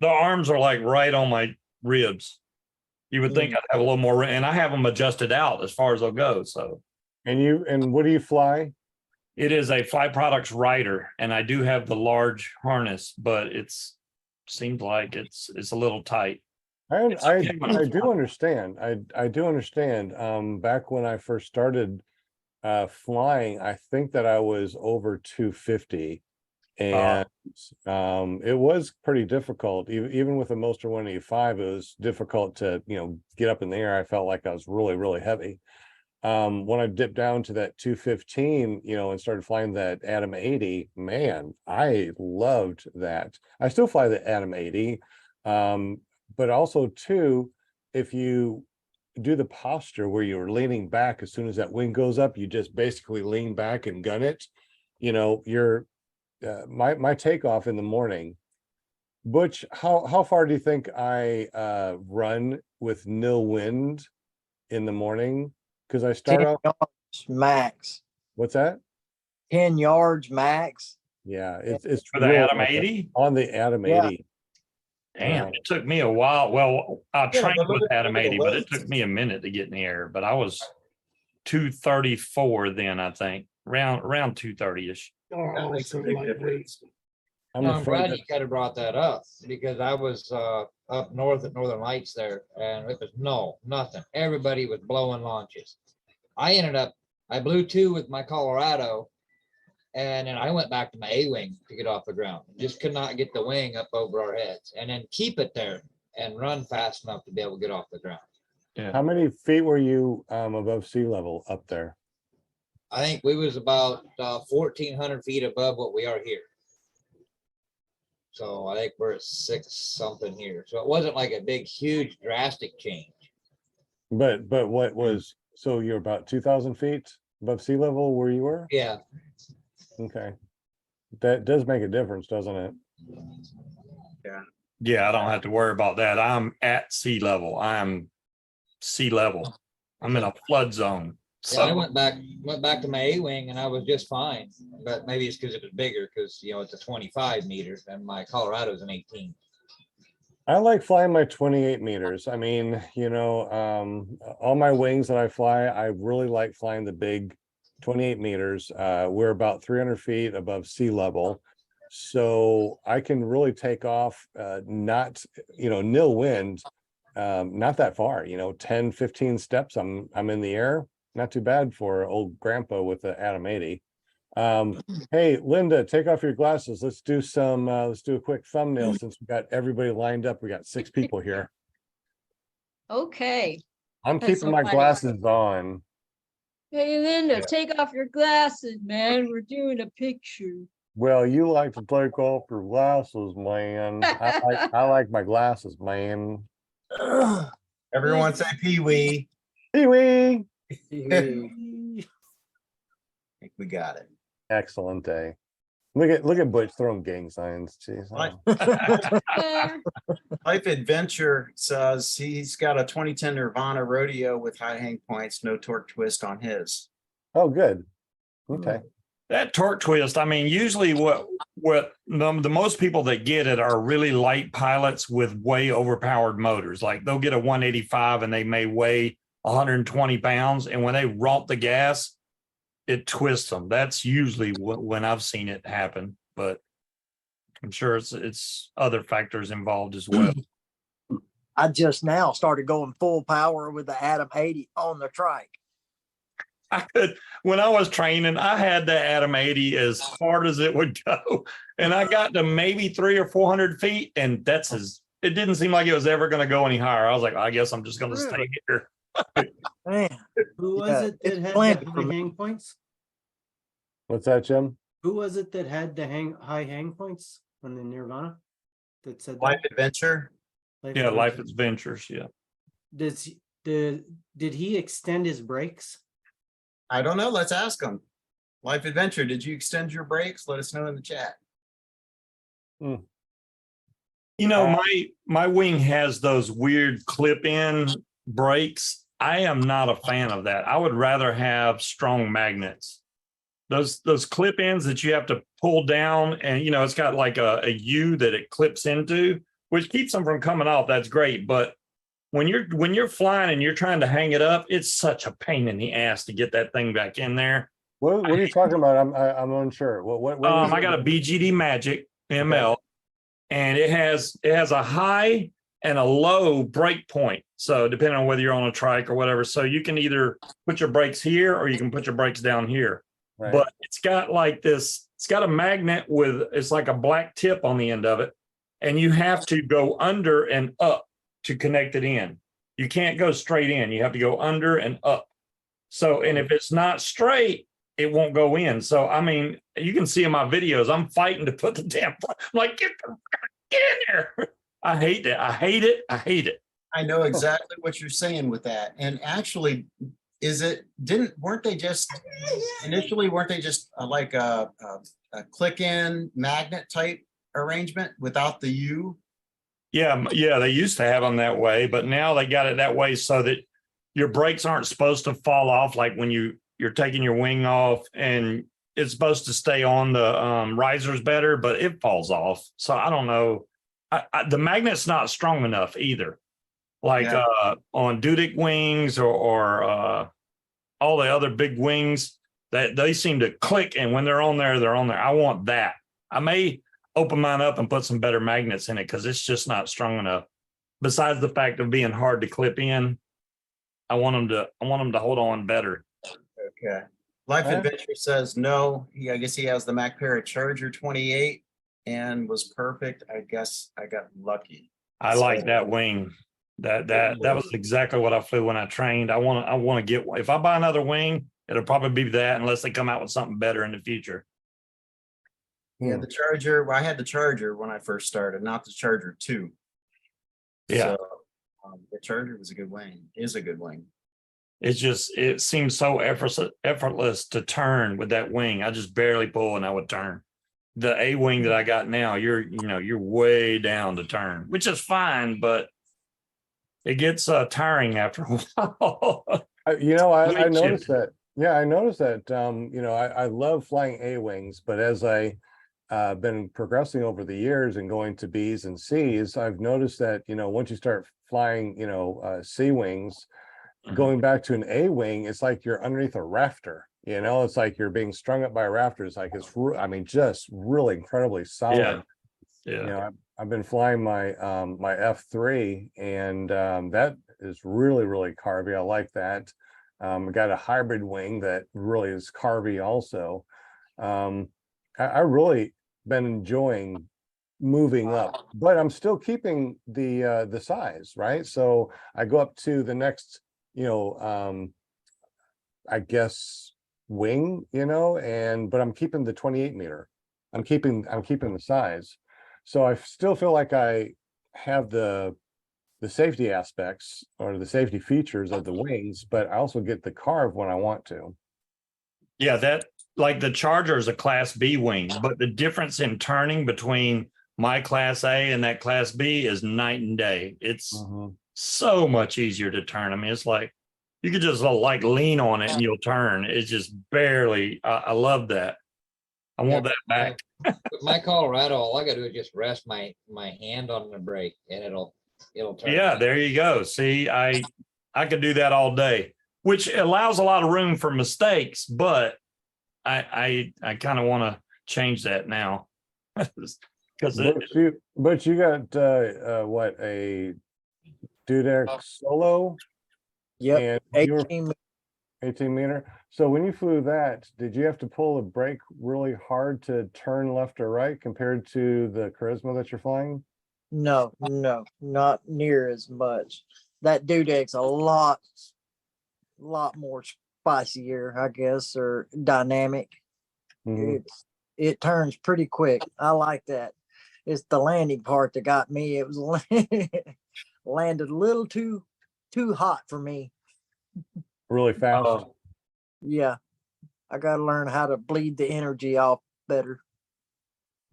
arms are like right on my ribs. You would think I'd have a little more, and I have them adjusted out as far as they'll go. So, And what do you fly? it is a Fly Products rider, and I do have the large harness, but seems like it's a little tight. I okay. do understand. I do understand. Back when I first started flying, I think that I was over 250, and it was pretty difficult. Even with a Moster 185, it was difficult to get up in the air. I felt like I was really, really heavy. When I dipped down to that 215, and started flying that Atom 80, man, I loved that. I still fly the Atom 80. But also too, if you do the posture where you're leaning back, as soon as that wing goes up, you just basically lean back and gun it. You're my takeoff in the morning. Butch, how far do you think I run with nil wind in the morning? Because I start 10 out. yards max. What's that? 10 yards max. Yeah, it's For the real Atom like that. 80? On the Atom Yeah. 80. Damn, it took me a while. Well, I Yeah, trained but with look at Atom the 80, but it weights. took me a minute to get in the air. But I was 234 then, I think, around 230-ish. Oh, makes a so big lightweight. difference. I'm I'm afraid glad that- you kind of brought that up because I was up north at Northern Lights there and it was nothing. Everybody was blowing launches. I blew 2 with my Colorado and then I went back to my A-wing to get off the ground. Just could not get the wing up over our heads and then keep it there and run fast enough to be able to get off the ground. How many feet were you above sea level up there? I think we was about 1,400 feet above what we are here. So I think we're at 6 something here. So it wasn't like a big, huge, drastic change. But what was, so you're about 2,000 feet above sea level where you were? Yeah, Okay. That does make a difference, doesn't it? Yeah, I don't have to worry about that. I'm at sea level. I'm sea level. I'm in a flood zone. yeah. I So went back to my A-wing and I was just fine. But maybe it's because it was bigger because it's a 25 meters and my Colorado's an 18. I like flying my 28 meters. I mean, all my wings that I fly, I really like flying the big 28 meters. We're about 300 feet above sea level. So I can really take off, not, nil wind, not that far, 10, 15 steps. I'm in the air. Not too bad for old grandpa with the Atom 80. Hey, Linda, take off your glasses. Let's do a quick thumbnail since we got everybody lined up. We got 6 people here. Okay. I'm That's keeping so my funny. glasses on. Hey, Linda, Yeah. take off your glasses, man. We're doing a picture. Well, you like to take off your glasses, man. I like my glasses, man. Everyone say Pee-wee. Pee-wee. I think we got it. Excellent day. Look at Butch throwing gang signs. Jeez. Right. Yeah. Life Adventure says he's got a 2010 Nirvana rodeo with high hang points, no torque twist on his. Oh, good. Okay. That torque twist, I mean, usually what the most people that get it are really light pilots with way overpowered motors. Like they'll get a 185 and they may weigh 120 pounds. And when they romp the gas, it twists them. That's usually when I've seen it happen, but I'm sure it's other factors involved as well. I just now started going full power with the Atom 80 on the trike. When I was training, I had the Atom 80 as hard as it would go. And I got to maybe 300 or 400 feet. And it didn't seem like it was ever going to go any higher. I was like, I guess I'm just going to stay here. Man, Who was it that had planned the for high me. hang points? What's that, Jim? Who was it that had the high hang points on the Nirvana? That said Life Adventure. Yeah, Life Adventures. Yeah. Did he extend his brakes? I don't know. Let's ask him. Life Adventure, did you extend your brakes? Let us know in the chat. You know, my wing has those weird clip-in brakes. I am not a fan of that. I would rather have strong magnets. Those clip-ins that you have to pull down, and you know, it's got like a U that it clips into, which keeps them from coming off. That's great. But when you're flying and you're trying to hang it up, it's such a pain in the ass to get that thing back in there. What are you talking about? I'm unsure. What I got a BGD Magic ML, and it has a high and a low brake point. So depending on whether you're on a trike or whatever, so you can either put your brakes here or you can put your brakes down here. Right. But it's got like this. It's got a magnet it's like a black tip on the end of it, and you have to go under and up to connect it in. You can't go straight in. You have to go under and up. So, and if it's not straight, it won't go in. So, I mean, you can see in my videos, I'm fighting to put the damn, I'm like, get in there. I hate it. I hate it. I hate it. I know exactly what you're saying with that. And actually, weren't they just like a click-in magnet type arrangement without the U? Yeah, they used to have them that way, but now they got it that way so that your brakes aren't supposed to fall off, like when you're taking your wing off, and it's supposed to stay on the risers better, but it falls off. So I don't know. The magnet's not strong enough either. Like on Dudek wings or all the other big wings, that they seem to click, and when they're on there, they're on there. I want that. I may open mine up and put some better magnets in it because it's just not strong enough. Besides the fact of being hard to clip in, I want them to hold on better. Okay. Life Adventure says no. I guess he has the Mac Para Charger 28 and was perfect. I guess I got lucky. I like that wing. That was exactly what I flew when I trained. I want to get one. If I buy another wing, it'll probably be that, unless they come out with something better in the future. Yeah, the Charger. Well, I had the Charger when I first started, not the Charger 2. Yeah. So, the Charger was a good wing. Is a good wing. It seems so effortless to turn with that wing. I just barely pull and I would turn. The A wing that I got now, you're way down to turn, which is fine, but it gets tiring after a while. I noticed that. Yeah, I noticed that. I love flying A wings, but as I been progressing over the years and going to B's and C's, I've noticed that once you start flying C wings, going back to an A wing, it's like you're underneath a rafter. It's like you're being strung up by a rafter. It's like just really incredibly solid. Yeah. I've been flying my my F3, and that is really, really carvy. I like that. I got a hybrid wing that really is carvy also. I really been enjoying moving up, but I'm still keeping the size, right? So I go up to the next, I guess wing, but I'm keeping the 28 meter. I'm keeping the size. So I still feel like I have the safety aspects or the safety features of the wings, but I also get the carve when I want to. Yeah, like the Charger is a Class B wing, but the difference in turning between my Class A and that Class B is night and day. It's so much easier to turn. I mean, it's like you could just like lean on it and you'll turn. It's just barely. I love that. I want that back. With my Colorado, all I gotta do is just rest my hand on the brake and it'll turn. Yeah, there you go. See, I could do that all day, which allows a lot of room for mistakes, but I kind of want to change that now. Because but you got what, a Dudek Solo? Yep, And you were 18 meter. So when you flew that, did you have to pull the brake really hard to turn left or right compared to the Charisma that you're flying? No, not near as much. That Dudek's a lot more spicier, I guess, or dynamic. It turns pretty quick. I like that. It's the landing part that got me. It was landed a little too hot for me. Really fast. Yeah, I got to learn how to bleed the energy off better.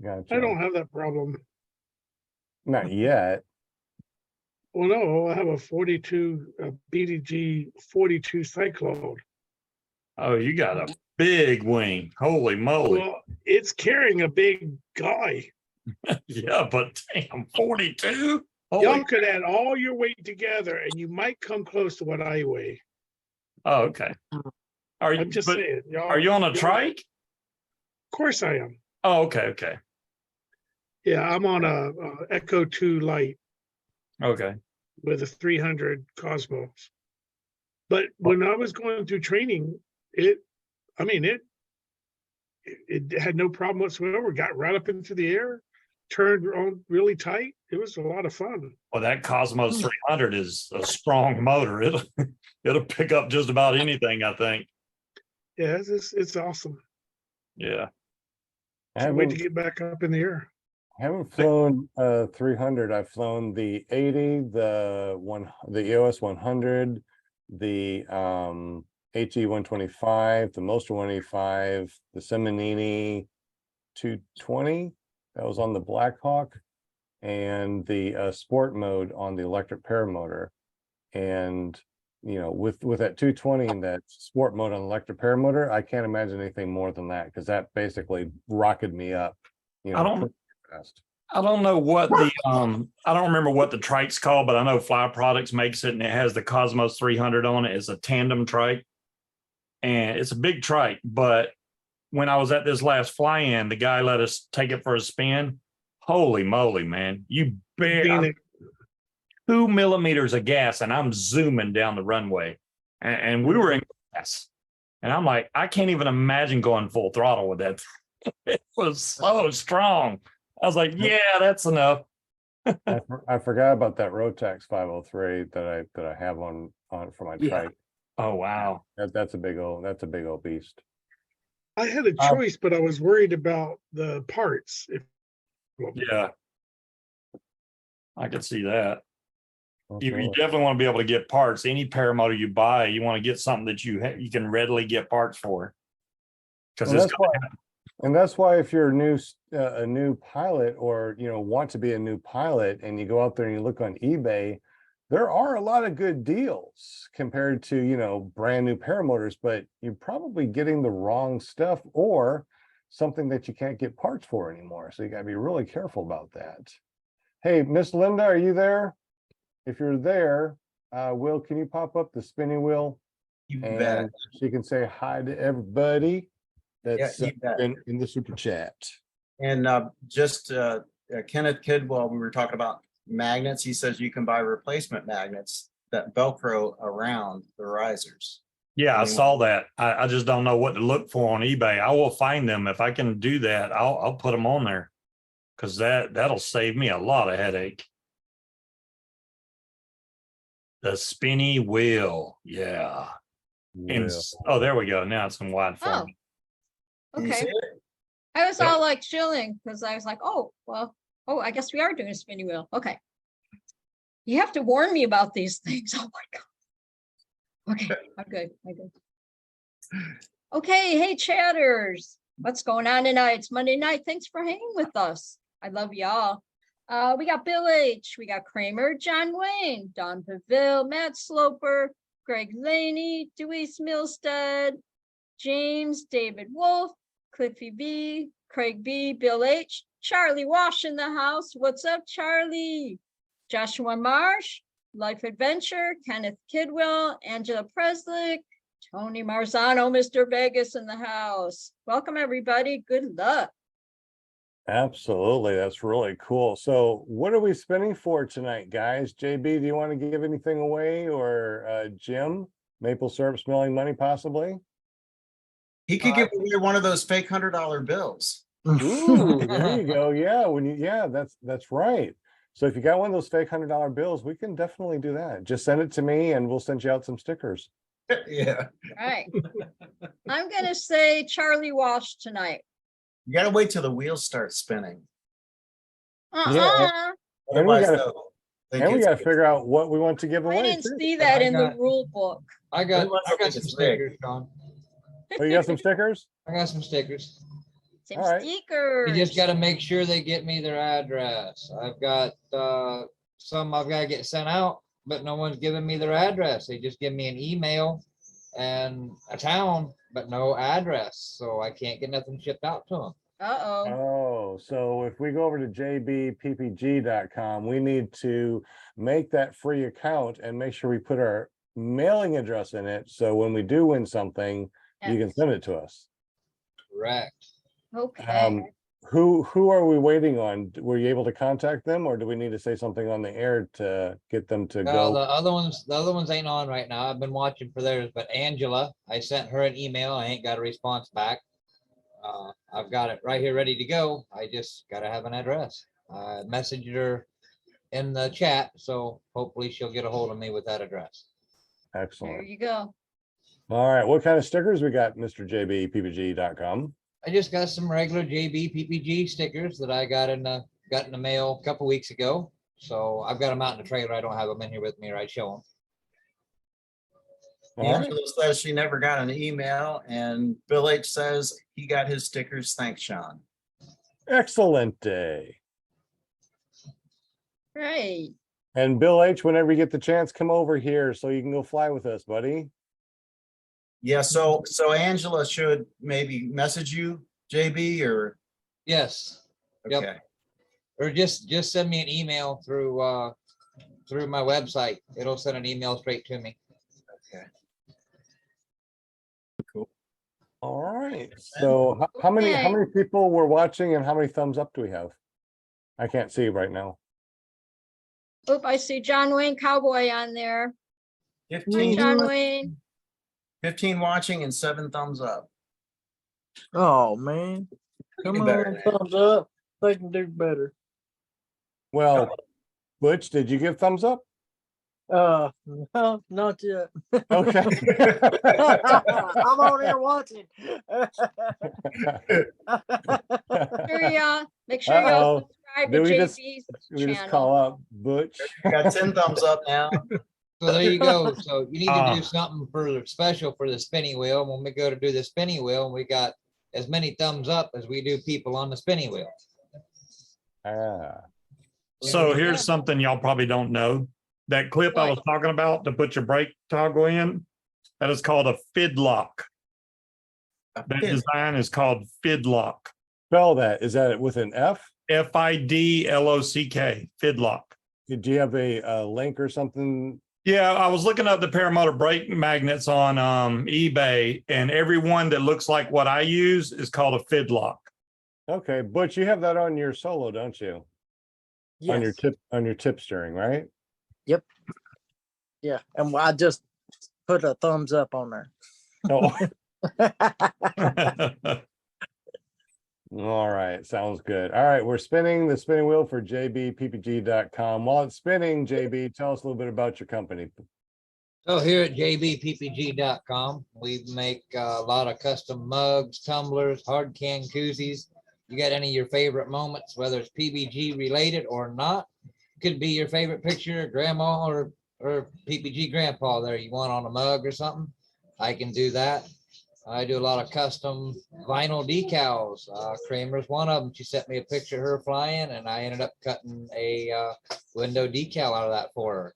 Gotcha. I don't have that problem. Not yet. Well, no, I have a 42 BDG 42 Cyclone. Oh, you got a big wing. Holy moly. Well, it's carrying a big guy. Yeah, but damn, 42? Y'all could add all your weight together and you might come close to what I weigh. Oh, okay. I'm just saying. Are you on a trike? Of course I am. Oh, okay. Yeah, I'm on a Echo 2 Lite. Okay. With a 300 Cosmos. But when I was going through training, it had no problem whatsoever. Got right up into the air, turned on really tight. It was a lot of fun. Well, that Cosmos 300 is a strong motor. It'll pick up just about anything, I think. Yeah, it's awesome. Yeah. Can't wait to get back up in the air. I haven't flown 300. I've flown the 80, the EOS 100, the HE 125, the Moster 185, the Seminini 220 that was on the Blackhawk, and the sport mode on the electric paramotor. And you know, with that 220 and that sport mode on electric paramotor, I can't imagine anything more than that, because that basically rocketed me up. You know, I don't know what the I don't remember what the trike's called, but I know Fly Products makes it, and it has the Cosmos 300 on it. It's a tandem trike, and it's a big trike. But when I was at this last fly-in, the guy let us take it for a spin. Holy moly, man! You barely 2 millimeters of gas, and I'm zooming down the runway, and we were in gas, and I'm like, I can't even imagine going full throttle with that. It was so strong. I was like, yeah, that's enough. I forgot about that Rotax 503 that I have on for my trike. Oh wow, that's a big old beast. I had a choice, but I was worried about the parts. Yeah, I could see that. You definitely want to be able to get parts. Any paramotor you buy, you want to get something that you can readily get parts for. Because that's why if you're a new pilot, or want to be a new pilot, and you go out there and you look on eBay, there are a lot of good deals compared to brand new paramotors, but you're probably getting the wrong stuff or something that you can't get parts for anymore. So you got to be really careful about that. Hey, Miss Linda, are you there? If you're there, Will, can you pop up the spinning wheel? You and bet. She can say hi to everybody that's you bet. in the super chat. And Kenneth Kidwell, we were talking about magnets. He says you can buy replacement magnets that Velcro around the risers. Yeah, I saw that. I just don't know what to look for on eBay. I will find them. If I can do that, I'll put them on there, because that'll save me a lot of headache. The spinny wheel. Yeah. Oh, there we go. Now it's in wide form. Okay. I was all like chilling because I was like, I guess we are doing a spinning wheel. Okay. You have to warn me about these things. Oh my God. Okay, I'm good. Okay, hey chatters, what's going on tonight? It's Monday night. Thanks for hanging with us. I love y'all. We got Bill H, we got Kramer, John Wayne, Don Paville, Matt Sloper, Greg Laney, Dewey's Milstead, James, David Wolf, Cliffy B, Craig B, Bill H, Charlie Wash in the house. What's up, Charlie? Joshua Marsh, Life Adventure, Kenneth Kidwell, Angela Preslick, Tony Marzano, Mr. Vegas in the house. Welcome, everybody. Good luck. Absolutely. That's really cool. So what are we spinning for tonight, guys? JB, do you want to give anything away, or Jim, maple syrup smelling money possibly? He could give away one of those fake $100 bills. Ooh, there you go. Yeah, that's right. So if you got one of those fake $100 bills, we can definitely do that. Just send it to me and we'll send you out some stickers. Yeah. All right. I'm going to say Charlie Wash tonight. You gotta wait till the wheels start spinning. And we Otherwise, gotta, figure out what we want to give away. I didn't too. see that in the rule book. I got Otherwise, some it's stickers, Sean. Oh, you got some stickers? I got some stickers. Some All right. stickers. You just got to make sure they get me their address. I've got some I've got to get sent out, but no one's giving me their address. They just give me an email and a town, but no address. So I can't get nothing shipped out to them. Uh-oh. Oh, so if we go over to jbppg.com, we need to make that free account and make sure we put our mailing address in it. So when we do win something, you can send it to us. Correct. Okay. Who are we waiting on? Were you able to contact them, or do we need to say something on the air to get them to Well, go? the other ones ain't on right now. I've been watching for theirs, but Angela, I sent her an email. I ain't got a response back. I've got it right here ready to go. I just got to have an address. I messaged her in the chat, so hopefully she'll get a hold of me with that address. There Excellent. you go. All right. What kind of stickers we got, Mr. jbppg.com? I just got some regular JB PPG stickers that I got in the mail a couple weeks ago. So I've got them out in the trailer. I don't have them in here with me, or I'd show them. Angela says she never got an email, and Bill H says he got his stickers. Thanks, Sean. Excellent day. Right. And Bill H, whenever you get the chance, come over here so you can go fly with us, buddy. Yeah, so Angela should maybe message you, JB, or Yes. Yep. okay. Or just send me an email through my website. It'll send an email straight to me. Okay. Cool. All right. So how many people were watching, and how many thumbs up do we have? I can't see right now. Oop, I see John Wayne Cowboy on there. 15, John Wayne. 15 watching and 7 thumbs up. Oh man, come do better on, than thumbs up. They can do better. Well, Butch, did you give thumbs up? No, not yet. Okay. I'm on here watching. Make sure y'all subscribe to Do we JB's just channel. call up Butch? Got 10 thumbs up now. So there you go. So you need to do something special for the spinning wheel. When we go to do the spinning wheel, we got as many thumbs up as we do people on the spinning wheel. So here's something y'all probably don't know. That clip I was talking about to put your brake toggle in, that is called a fidlock. That design is called fidlock. Spell that. Is that with an F? Fidlock. Fidlock. Do you have a link or something? Yeah, I was looking up the Paramotor brake magnets on eBay, and every one that looks like what I use is called a fidlock. Okay, Butch, you have that on your Solo, don't you? Yes. On your tip steering, right? Yep. Yeah, and I just put a thumbs up on there. Oh. All right, sounds good. All right, we're spinning the spinning wheel for jbppg.com. While it's spinning, JB, tell us a little bit about your company. So here at jbppg.com, we make a lot of custom mugs, tumblers, hard can koozies. You got any of your favorite moments, whether it's PBG related or not? Could be your favorite picture of grandma or PPG grandpa there you want on a mug or something. I can do that. I do a lot of custom vinyl decals. Kramer's one of them. She sent me a picture of her flying, and I ended up cutting a window decal out of that for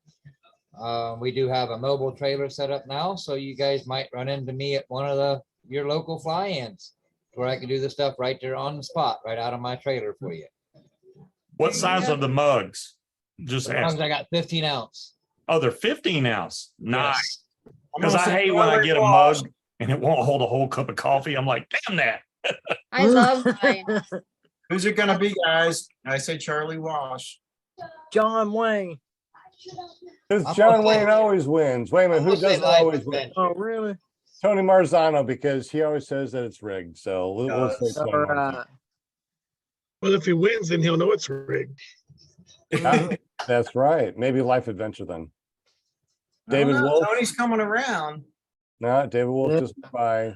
her. We do have a mobile trailer set up now, so you guys might run into me at one of your local fly-ins where I can do the stuff right there on the spot, right out of my trailer for you. What size are the mugs? Just As long as ask. I got 15 ounce. Oh, they're 15 ounce. Nice. Yes. Because I hate when I get a mug and it won't hold a whole cup of coffee. I'm like, damn that. I love mine. Who's it gonna be, guys? I say Charlie Wash. John Wayne. Because John Wayne always wins. Wait a minute, who doesn't always win? Oh, really? Tony Marzano, because he always says that it's rigged. So we'll say All Tony Marzano. right. Well, if he wins, then he'll know it's rigged. That's right. Maybe Life Adventure then. I don't David know, Wolf. Tony's coming around. No, David Wolf just by.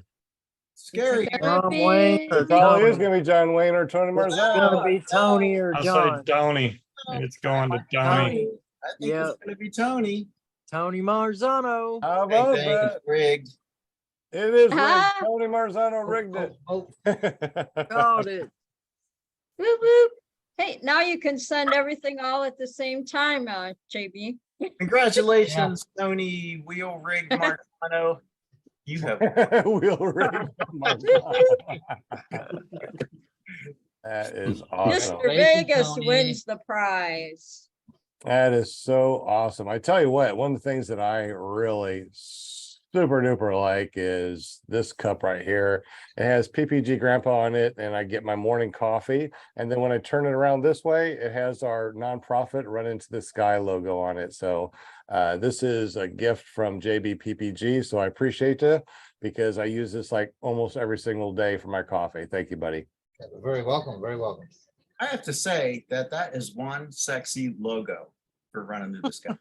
Scary. John Wayne or It's all it is Tony. gonna be John Wayne or Tony It's Marzano. gonna be Tony or I say John. Tony. It's going to Tony. I think Yeah. it's gonna be Tony. Tony Marzano. How I about think that? it's rigged. It is rigged. Ah. Tony Marzano rigged it. Called it. Whoop, whoop. Hey, now you can send everything all at the same time, JB. Congratulations, Tony Wheel Rigged Marcano. You have Wheel rigged Marzano. That is awesome. Mr. Vegas wins the prize. That is so awesome. I tell you what, one of the things that I really super duper like is this cup right here. It has PPG Grandpa on it, and I get my morning coffee. And then when I turn it around this way, it has our nonprofit Run Into the Sky logo on it. So this is a gift from JBPPG. So I appreciate you because I use this like almost every single day for my coffee. Thank you, buddy. Very welcome. Very welcome. I have to say that is one sexy logo for Running Through the Sky.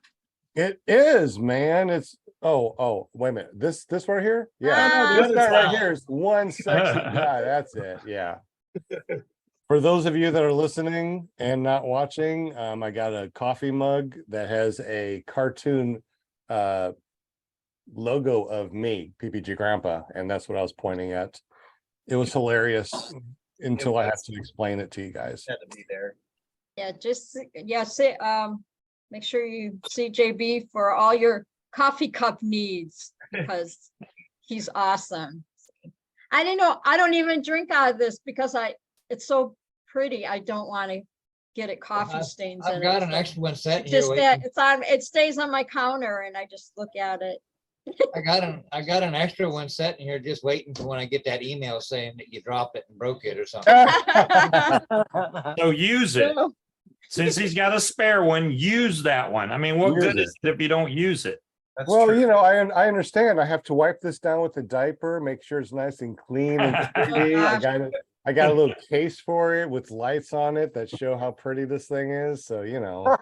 It is, man. It's wait a minute. This right here? Yeah. Ah. This guy right here is one sexy guy. That's it. Yeah. For those of you that are listening and not watching, I got a coffee mug that has a cartoon logo of me, PPG Grandpa, and that's what I was pointing at. It was hilarious until I have to explain it to you guys. Had to be there. Yeah, say make sure you see JB for all your coffee cup needs because he's awesome. I didn't know, I don't even drink out of this because it's so pretty. I don't want to get it coffee stains in I've got it. an extra one set It here. just waiting. it stays on my counter and I just look at it. I got an extra one set in here just waiting for when I get that email saying that you dropped it and broke it or something. So use it. Since he's got a spare one, use that one. I mean, what Use good it. is it if you don't use it? That's Well, true. you know, I understand. I have to wipe this down with a diaper, make sure it's nice and clean and pretty. I got a little case for it with lights on it that show how pretty this thing is. So, you know.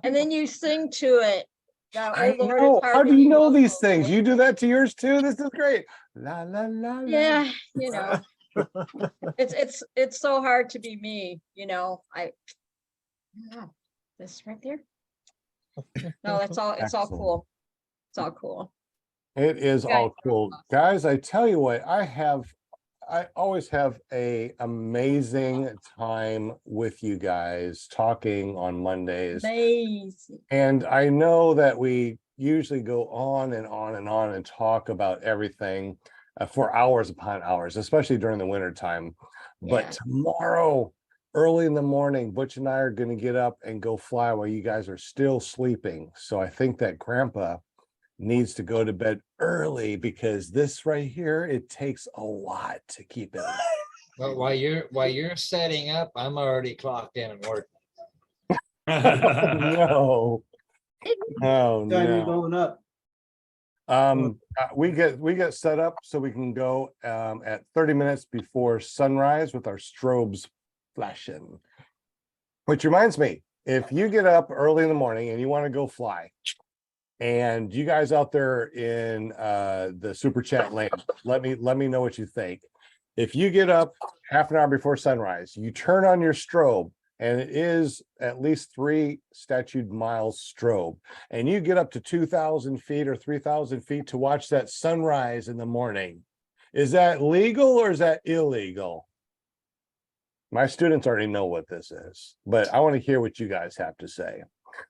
And then you sing to it. I know. How do you know these things? You do that to yours too? This is great. La la la. La. Yeah, you know. It's so hard to be me, you know. I don't know. This right there. No, it's all Excellent. cool. It's all cool. It is You guys all are cool. awesome. Guys, I tell you what, I always have a amazing time with you guys talking on Mondays. Amazing. And I know that we usually go on and on and on and talk about everything for hours upon hours, especially during the winter time. But Yeah. tomorrow, early in the morning, Butch and I are going to get up and go fly while you guys are still sleeping. So I think that Grandpa needs to go to bed early because this right here, it takes a lot to keep it. But while you're setting up, I'm already clocked in and working. No. Oh Time you're no. going up. We get set up so we can go at 30 minutes before sunrise with our strobes flashing. Which reminds me, if you get up early in the morning and you want to go fly, and you guys out there in the super chat land, let me know what you think. If you get up half an hour before sunrise, you turn on your strobe, and it is at least 3 statute miles strobe, and you get up to 2,000 feet or 3,000 feet to watch that sunrise in the morning. Is that legal or is that illegal? My students already know what this is, but I want to hear what you guys have to say.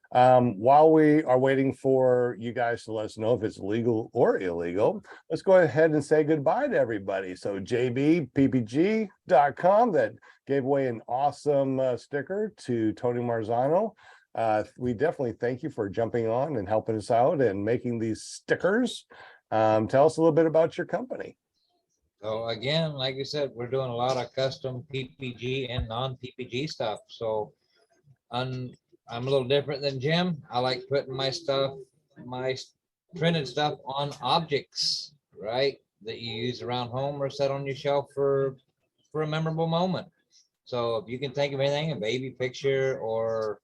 While we are waiting for you guys to let us know if it's legal or illegal, let's go ahead and say goodbye to everybody. So JBPPG.com that gave away an awesome sticker to Tony Marzano. We definitely thank you for jumping on and helping us out and making these stickers. Tell us a little bit about your company. So again, like I said, we're doing a lot of custom PPG and non-PPG stuff. So I'm a little different than Jim. I like putting my stuff, my printed stuff on objects, right? That you use around home or set on your shelf for a memorable moment. So if you can think of anything, a baby picture or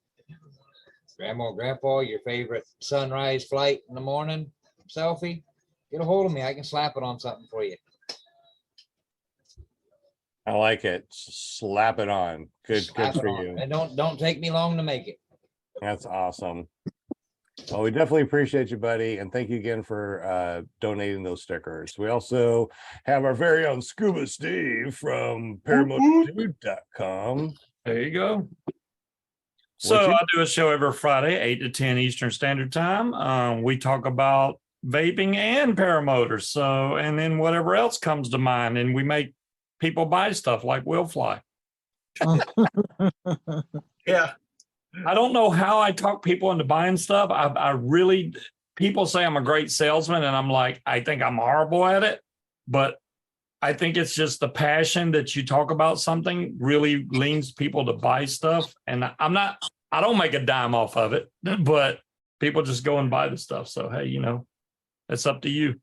grandma or grandpa, your favorite sunrise flight in the morning selfie, get a hold of me. I can slap it on something for you. I like it. Slap it on. Good for you. And don't take me long to make it. That's awesome. Well, we definitely appreciate you, buddy. And thank you again for donating those stickers. We also have our very own Scuba Steve from paramotors.com. There you go. So I do a show every Friday, 8 to 10 Eastern Standard Time. We talk about vaping and paramotors. So, and then whatever else comes to mind. And we make people buy stuff like Will Fly. Yeah. I don't know how I talk people into buying stuff. I really, people say I'm a great salesman and I'm like, I think I'm horrible at it, but I think it's just the passion that you talk about something really leans people to buy stuff. And I don't make a dime off of it, but people just go and buy the stuff. So, hey, you know, it's up to you.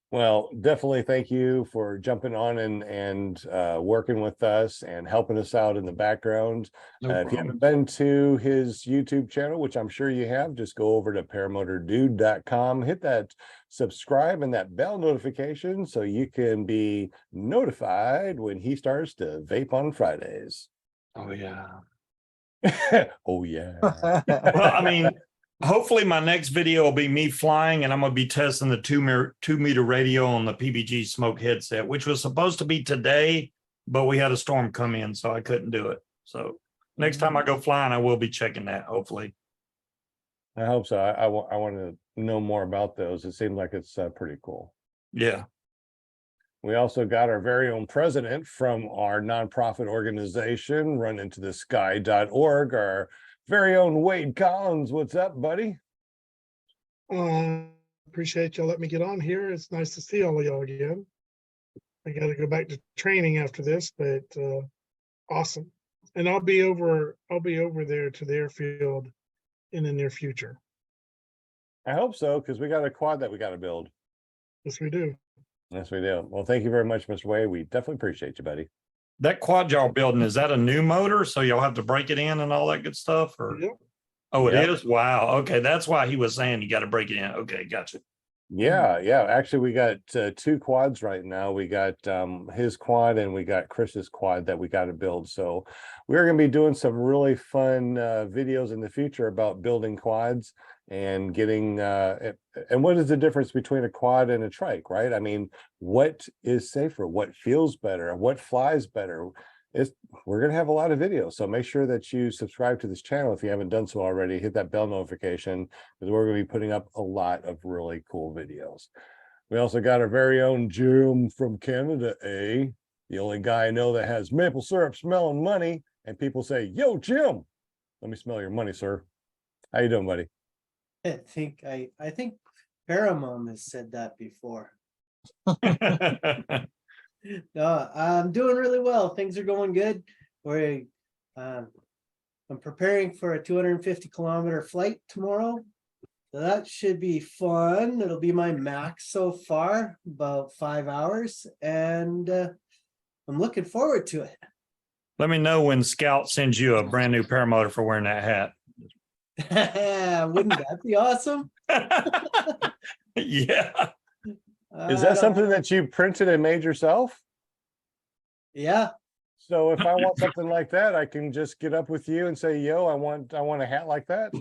Well, definitely thank you for jumping on and working with us and helping us out in the background. If you haven't been to his YouTube channel, which I'm sure you have, just go over to paramotordude.com, hit that subscribe and that bell notification so you can be notified when he starts to vape on Fridays. Oh, yeah. Oh, yeah. Well, I mean, hopefully my next video will be me flying and I'm going to be testing the 2-meter radio on the PPG smoke headset, which was supposed to be today, but we had a storm come in, so I couldn't do it. So next time I go flying, I will be checking that, hopefully. I hope so. I want to know more about those. It seems like it's pretty cool. Yeah. We also got our very own president from our nonprofit organization, runintothesky.org, our very own Wade Collins. What's up, buddy? Appreciate y'all letting me get on here. It's nice to see all of y'all again. I got to go back to training after this, but awesome. And I'll be over there to the airfield in the near future. I hope so, because we got a quad that we got to build. Yes, we do. Yes, we do. Well, thank you very much, Mr. Wade. We definitely appreciate you, buddy. That quad y'all building, is that a new motor? So y'all have to break it in and all that good stuff? Or Yep. Oh, it Yep. is? Wow. Okay. That's why he was saying you got to break it in. Okay. Gotcha. Yeah. Actually, we got 2 quads right now. We got his quad and we got Chris's quad that we got to build. So we're going to be doing some really fun videos in the future about building quads and getting and what is the difference between a quad and a trike, right? I mean, what is safer? What feels better? What flies better? We're going to have a lot of videos, so make sure that you subscribe to this channel if you haven't done so already. Hit that bell notification because we're going to be putting up a lot of really cool videos. We also got our very own Jim from Canada, the only guy I know that has maple syrup smelling money, and people say, "Yo, Jim, let me smell your money, sir." How you doing, buddy? I think Paramount has said that before. No, I'm doing really well. Things are going good. I'm preparing for a 250-kilometer flight tomorrow. So that should be fun. It'll be my max so far, about 5 hours, and I'm looking forward to it. Let me know when Scout sends you a brand new paramotor for wearing that hat. Wouldn't that be awesome? Yeah. Is that something that you printed and made yourself? Yeah. So if I want something like that, I can just get up with you and say, "Yo, I want a hat like that."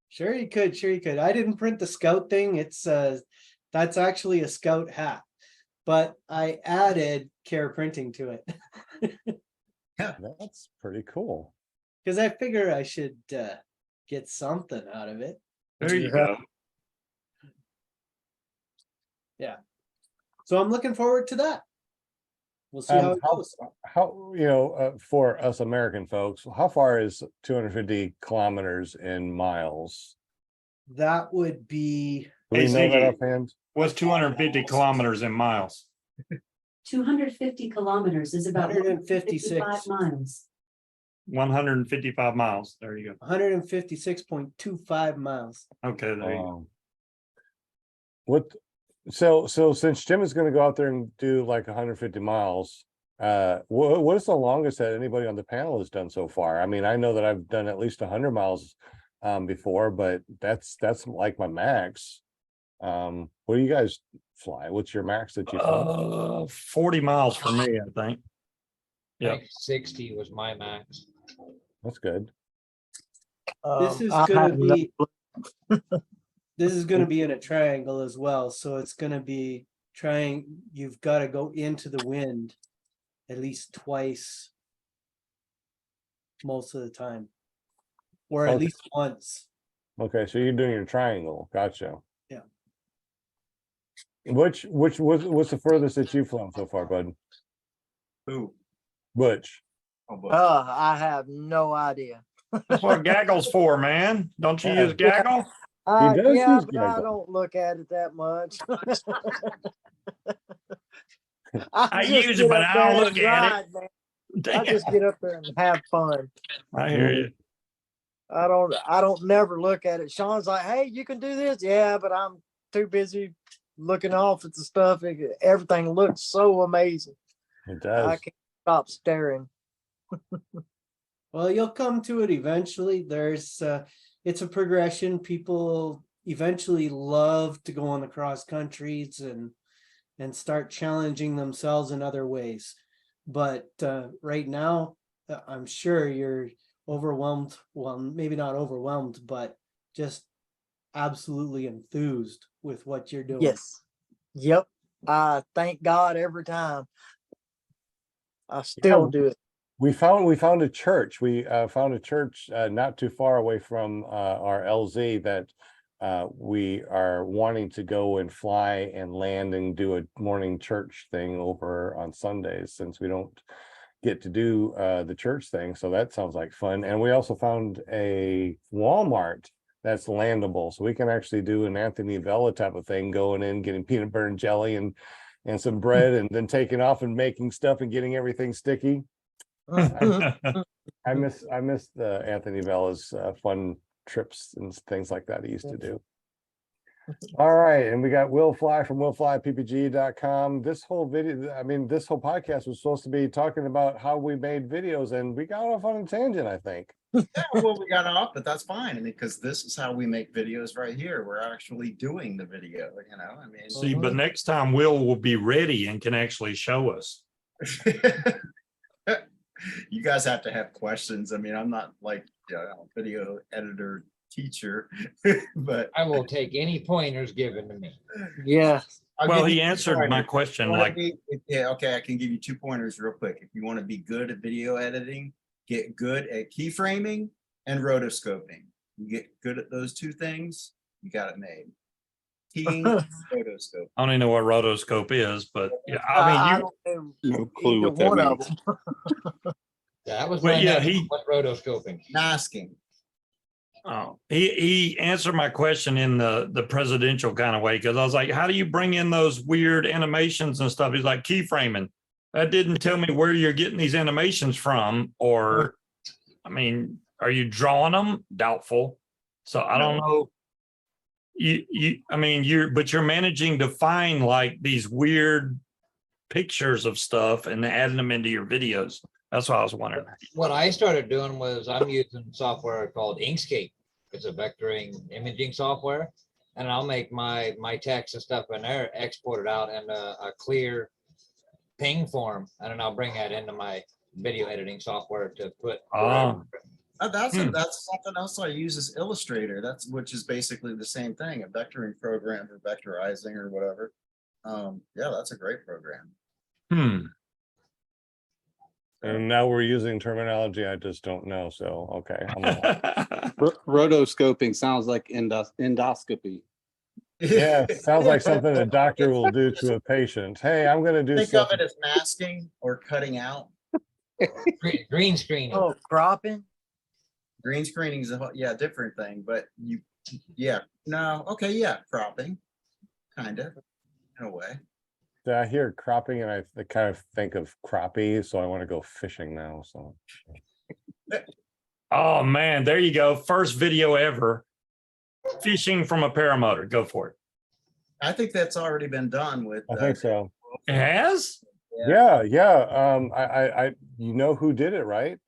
Sure you could. I didn't print the Scout thing. It's That's actually a scout hat, but I added care printing to it That's pretty cool. because I figure I should get something out of it. There you go. Yeah. So I'm looking forward to that. We'll see how it goes. How, you know, for us American folks, how far is 250 kilometers in miles? That would be Do we know that ACG. offhand? What's 250 kilometers in miles? 250 kilometers is about 156. 155 miles. 155 miles. There you go. 156.25 miles. Okay, there you go. What, so since Jim is gonna go out there and do like 150 miles, what is the longest that anybody on the panel has done so far? I mean, I know that I've done at least 100 miles before, but that's like my max. What do you guys fly? What's your max that you fly? 40 miles for me, I think. I Yeah. think 60 was my max. That's good. This is I gonna have no be this is gonna be in a triangle as well. So it's gonna be you've got to go into the wind at least twice most of the time. Or at Okay. least once. Okay, so you're doing your triangle. Gotcha. Yeah. What's the furthest that you've flown so far, bud? Who? Butch. Oh, boy. I have no idea. That's what Gaggle's for, man. Don't you Yeah. use Gaggle? does Yeah, use but I Gaggle. don't look at it that much. I just use it, get but up I there don't and look at it. ride, man. I just get up there and have fun. I hear you. I don't never look at it. Sean's like, hey, you can do this. Yeah, but I'm too busy looking off at the stuff. Everything looks so amazing. It I does. can't stop staring. Well, you'll come to it eventually. It's a progression. People eventually love to go on the cross countries and start challenging themselves in other ways. But right now, I'm sure you're overwhelmed. Well, maybe not overwhelmed, but just absolutely enthused with what you're doing. Yes. Yep. I thank God every time. I still do it. We found a church. We found a church not too far away from our LZ that we are wanting to go and fly and land and do a morning church thing over on Sundays, since we don't get to do the church thing. So that sounds like fun. And we also found a Walmart that's landable, so we can actually do an Anthony Vella type of thing, going in, getting peanut butter and jelly and some bread, and then taking off and making stuff and getting everything sticky. I miss the Anthony Vella's fun trips and things like that he used to do. All right, and we got Will Fly from willflyppg.com. This whole podcast was supposed to be talking about how we made videos, and we got off on a tangent, I think. Yeah, well, we got off, but that's fine. I mean, because this is how we make videos right here. We're actually doing the video, you know, I mean. See, but next time will be ready and can actually show us. You guys have to have questions. I mean, I'm not like a video editor teacher, but I will take any pointers given to me. Yeah. Well, he answered my question like, yeah, okay, I can give you 2 pointers real quick. If you want to be good at video editing, get good at keyframing and rotoscoping. You get good at those 2 things, you got it made. Keying, rotoscope. I don't even know what rotoscope is, but yeah, I mean, don't No clue what that one of means. them. Yeah, that was Well, my yeah, next one, rotoscoping. Masking. he answered my question in the presidential kind of way, because I was like, how do you bring in those weird animations and stuff? He's like, keyframing. That didn't tell me where you're getting these animations from, or I mean, are you drawing them? Doubtful. So I don't know. You're managing to find like these weird pictures of stuff and adding them into your videos. That's what I was wondering. What I started doing was I'm using software called Inkscape. It's a vectoring imaging software. And I'll make my text and stuff in there, export it out in a clear ping form. And then I'll bring that into my video editing software to put. Oh. That's something else I use as Illustrator. Which is basically the same thing, a vectoring program for vectorizing or whatever. Yeah, that's a great program. And now we're using terminology I just don't know. So, okay. Rotoscoping sounds like endoscopy. Yeah, sounds like something a doctor will do to a patient. Hey, I'm going to do Think of something. it as masking or cutting out. Green screening. Oh, cropping. Green screening is different thing, but cropping, kind of, in a way. I hear cropping and I kind of think of crappie, so I want to go fishing now. So, Oh man, there you go. First video ever. Fishing from a paramotor. Go for it. I think that's already been done with. I think so. It has? Yeah. I you know who did it, right?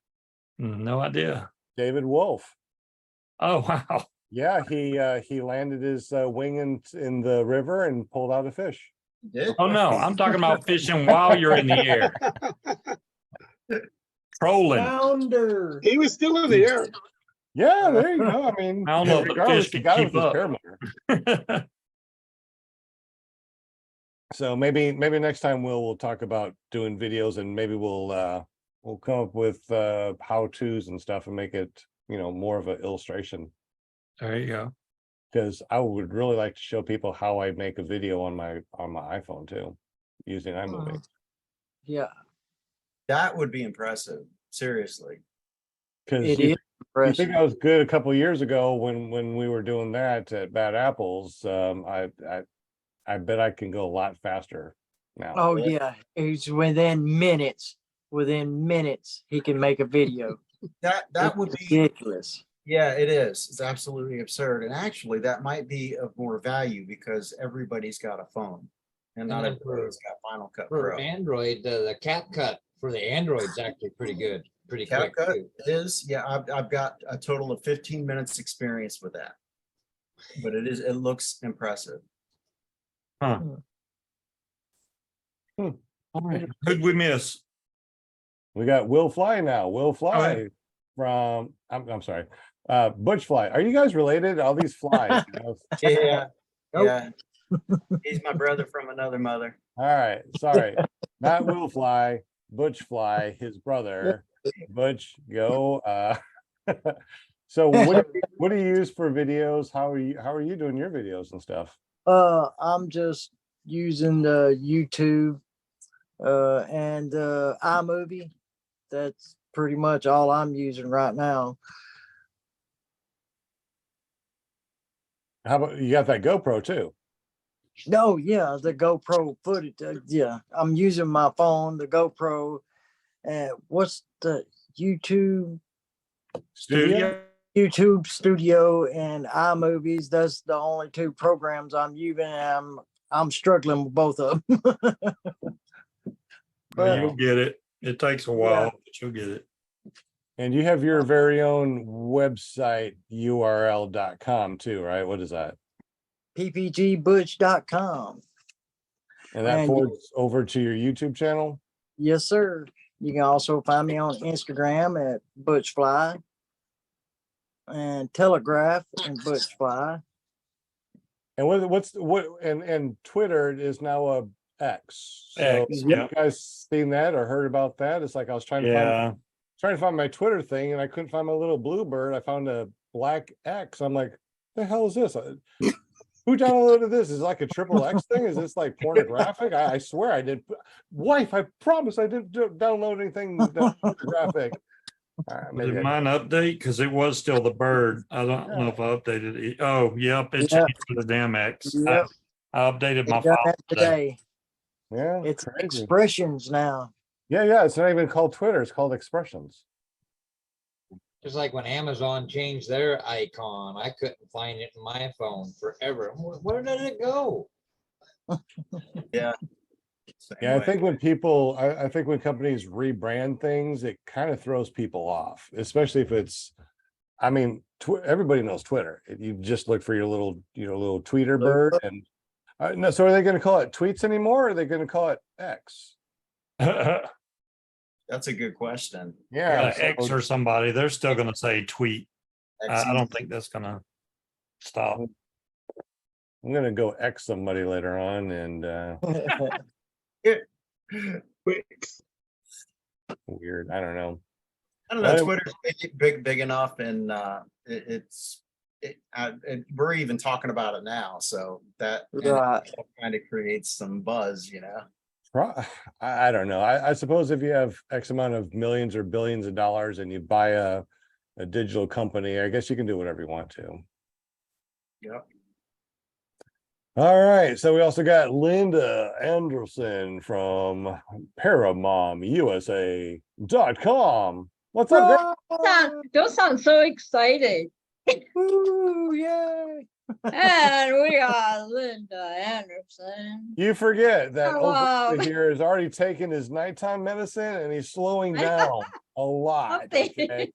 No idea. David Wolf. Oh wow. Yeah, he landed his wing in the river and pulled out a fish. Oh no, I'm talking about fishing while you're in the air. Trolling. Flounder. He was still in the air. Yeah, there you go. I mean, I don't know if the regardless, fish the can guy keep was his up. paramotor. So maybe next time we'll talk about doing videos, and maybe we'll come up with how-tos and stuff and make it, more of an illustration. There you go. Because I would really like to show people how I make a video on my iPhone too, using iMovie. Yeah, That would be impressive. Seriously. Because it you is think impressive. I was good a couple of years ago when we were doing that at Bad Apples. I bet I can go a lot faster now. Oh yeah, it's within minutes. Within minutes, he can make a video. That would be ridiculous. Yeah, it is. It's absolutely absurd. And actually, that might be of more value because everybody's got a phone and not And everybody's got Final Cut For Pro. Android, the CapCut for the Android's actually pretty good, pretty quick CapCut too. is, I've got a total of 15 minutes experience with that. But it looks impressive. Huh. All right. Who'd we miss? We got Will Fly now. Will Fly ahead. from I'm sorry, Butch Fly. Are you guys related? All these flies. Yeah. Nope. Yeah. He's my brother from another mother. All right, sorry, not Will Fly, Butch Fly, his brother. Butch, go. So what do you use for videos? How are you doing your videos and stuff? I'm just using the YouTube and iMovie. That's pretty much all I'm using right now. How about you got that GoPro too? No, yeah, the GoPro footage. Yeah, I'm using my phone, the GoPro. What's the YouTube Studio? YouTube Studio and iMovies? That's the only two programs I'm using. I'm struggling with both of them. Well, you'll get it. It takes a while, but you'll get it. And you have your very own website url.com too, right? What is that? ppgbutch.com. And that And forwards over to your YouTube channel? Yes, sir. You can also find me on Instagram at ButchFly and Telegraph and ButchFly. And and Twitter is now a X. So X, yeah. you guys seen that or heard about that? It's like I was trying to find my Twitter thing and I couldn't find my little blue bird. I found a black X. I'm like, the hell is this? Who downloaded this? Is it like a triple X thing? Is this like pornographic? I swear I did. Wife, I promise I didn't download anything pornographic. Did mine update? Because it was still the bird. I don't know if I updated it. Oh, yep, it changed to the damn X. Yep. I updated my They done file that today. today. Yeah, It's crazy. expressions now. Yeah. It's not even called Twitter. It's called Expressions. Just like when Amazon changed their icon, I couldn't find it in my phone forever. Where did it go? Yeah. Yeah, I think when people, I think when companies rebrand things, it kind of throws people off, especially if it's, I mean, everybody knows Twitter. You just look for your little, little tweeter bird. And no, so are they going to call it tweets anymore? Or are they going to call it X? That's a good question. Yeah. X so- or somebody, they're still gonna say tweet. I don't think that's gonna stop. I'm gonna go X somebody later on and Wix. weird. I don't know. I don't know. Well, Twitter's big enough, and we're even talking about it now. So that Right. kind of creates some buzz, I don't know. I suppose if you have X amount of millions or billions of dollars and you buy a digital company, I guess you can do whatever you want to. Yep. All right. So we also got Linda Anderson from ParamomUSA.com. What's up, girl? Don't sound so excited. Ooh, yay. And we are Linda Anderson. You forget that Oh, wow. Oklahoma here has already taken his nighttime medicine and he's slowing down a lot. Okay?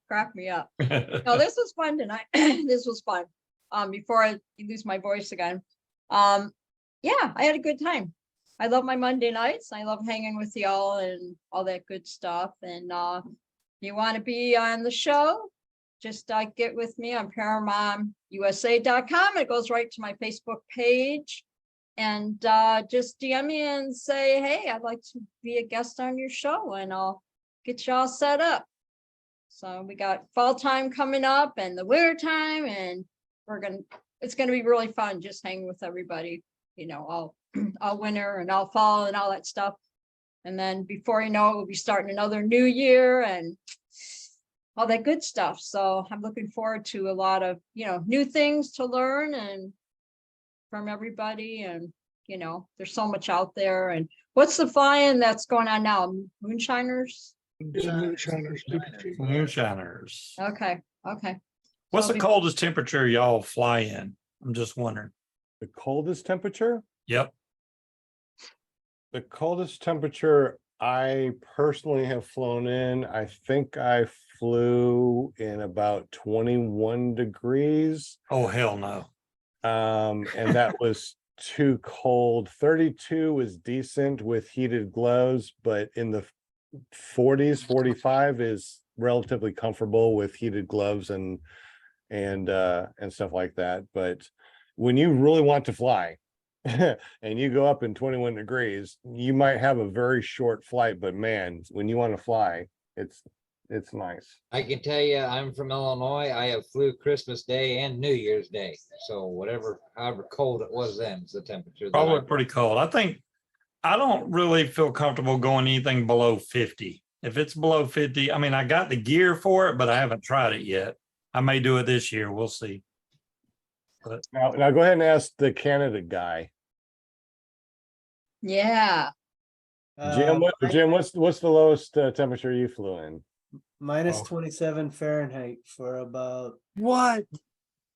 Crack me up. No, this was fun tonight. This was fun. Before I lose my voice again. Yeah, I had a good time. I love my Monday nights. I love hanging with y'all and all that good stuff. And you want to be on the show? Just get with me on ParamotorUSA.com. It goes right to my Facebook page. And just DM me and say, hey, I'd like to be a guest on your show, and I'll get y'all set up. So we got fall time coming up and the winter time, and it's gonna be really fun just hanging with everybody, all winter and all fall and all that stuff. And then before you know it, we'll be starting another new year and all that good stuff. So I'm looking forward to a lot of, new things to learn and from everybody. And, there's so much out there. And what's the flying that's going on now? Moonshiners? Yeah, Moonshiners. Moonshiners. Okay. What's So the coldest temperature y'all fly in? I'm just wondering. The coldest temperature? Yep. The coldest temperature I personally have flown in, I think I flew in about 21 degrees. Oh, hell no. And that was too cold. 32 was decent with heated gloves, but in the 40s, 45 is relatively comfortable with heated gloves and stuff like that. But when you really want to fly and you go up in 21 degrees, you might have a very short flight, but man, when you want to fly, it's nice. I can tell you, I'm from Illinois. I have flew Christmas Day and New Year's Day. So however cold it was then, is the temperature. Probably pretty cold. I don't really feel comfortable going anything below 50. If it's below 50, I mean, I got the gear for it, but I haven't tried it yet. I may do it this year. We'll see. But Now go ahead and ask the Canada guy. Yeah. Jim, what's the lowest temperature you flew in? Minus Oh. 27 Fahrenheit for about What?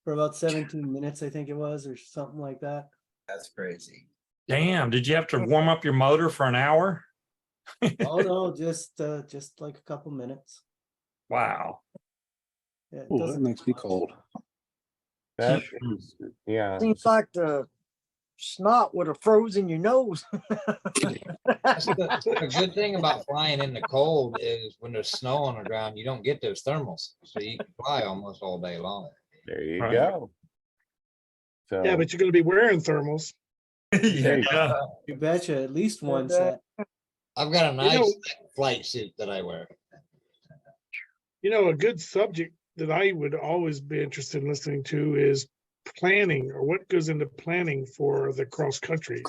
17 minutes, I think it was, or something like that. That's crazy. damn, did you have to warm up your motor for an hour? Oh no, just like a couple minutes. Wow. Yeah, it Ooh, that doesn't makes me much. cold. That is, yeah. Seems like the snot would have frozen your nose. The good thing about flying in the cold is when there's snow on the ground, you don't get those thermals. So you can fly almost all day long. There you Right. go. So Yeah, but you're gonna be wearing thermals. Yeah. You betcha, at least one set. I've got a You nice know- flight suit that I wear. A good subject that I would always be interested in listening to is planning, or what goes into planning for the cross countries.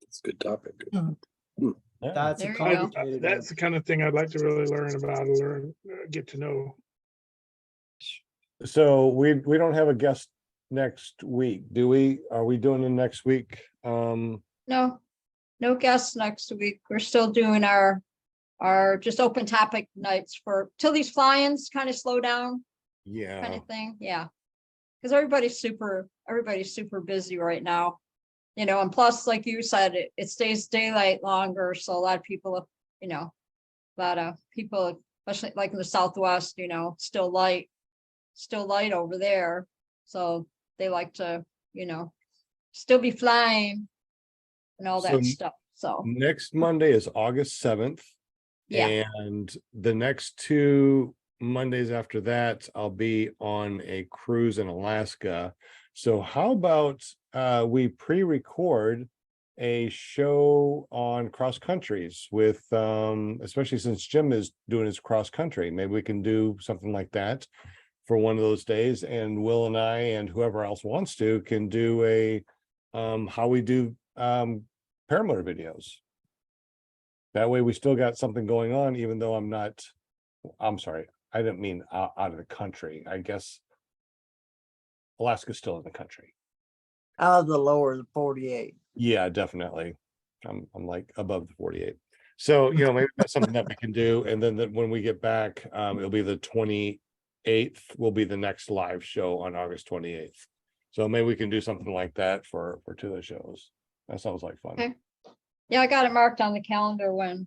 It's a good topic. That's a There you go. complicated one. That's the kind of thing I'd like to really learn about, get to know. So we don't have a guest next week, do we? Are we doing it next week? No guests next week. We're still doing our just open topic nights till these fly-ins kind of slow down, kind Yeah. of thing. Yeah. Because everybody's super busy right now, and plus, like you said, it stays daylight longer. So a lot of people, especially like in the Southwest, still light over there. So they like to, still be flying and all that So- stuff. So, Next Monday is August 7th. yeah, And the next 2 Mondays after that, I'll be on a cruise in Alaska. So how about we pre-record a show on cross countries with especially since Jim is doing his cross country. Maybe we can do something like that for one of those days, and Will and I and whoever else wants to can do a how we do paramotor videos. That way we still got something going on, even though I'm sorry, I didn't mean out of the country. I guess Alaska's still in the country. Out of the lower 48. Yeah, definitely. I'm like above the 48. So, maybe that's something that we can do. And then when we get back, it'll be the 28th will be the next live show on August 28th. So maybe we can do something like that for 2 of the shows. That sounds like fun. Okay. Yeah, I got it marked on the calendar when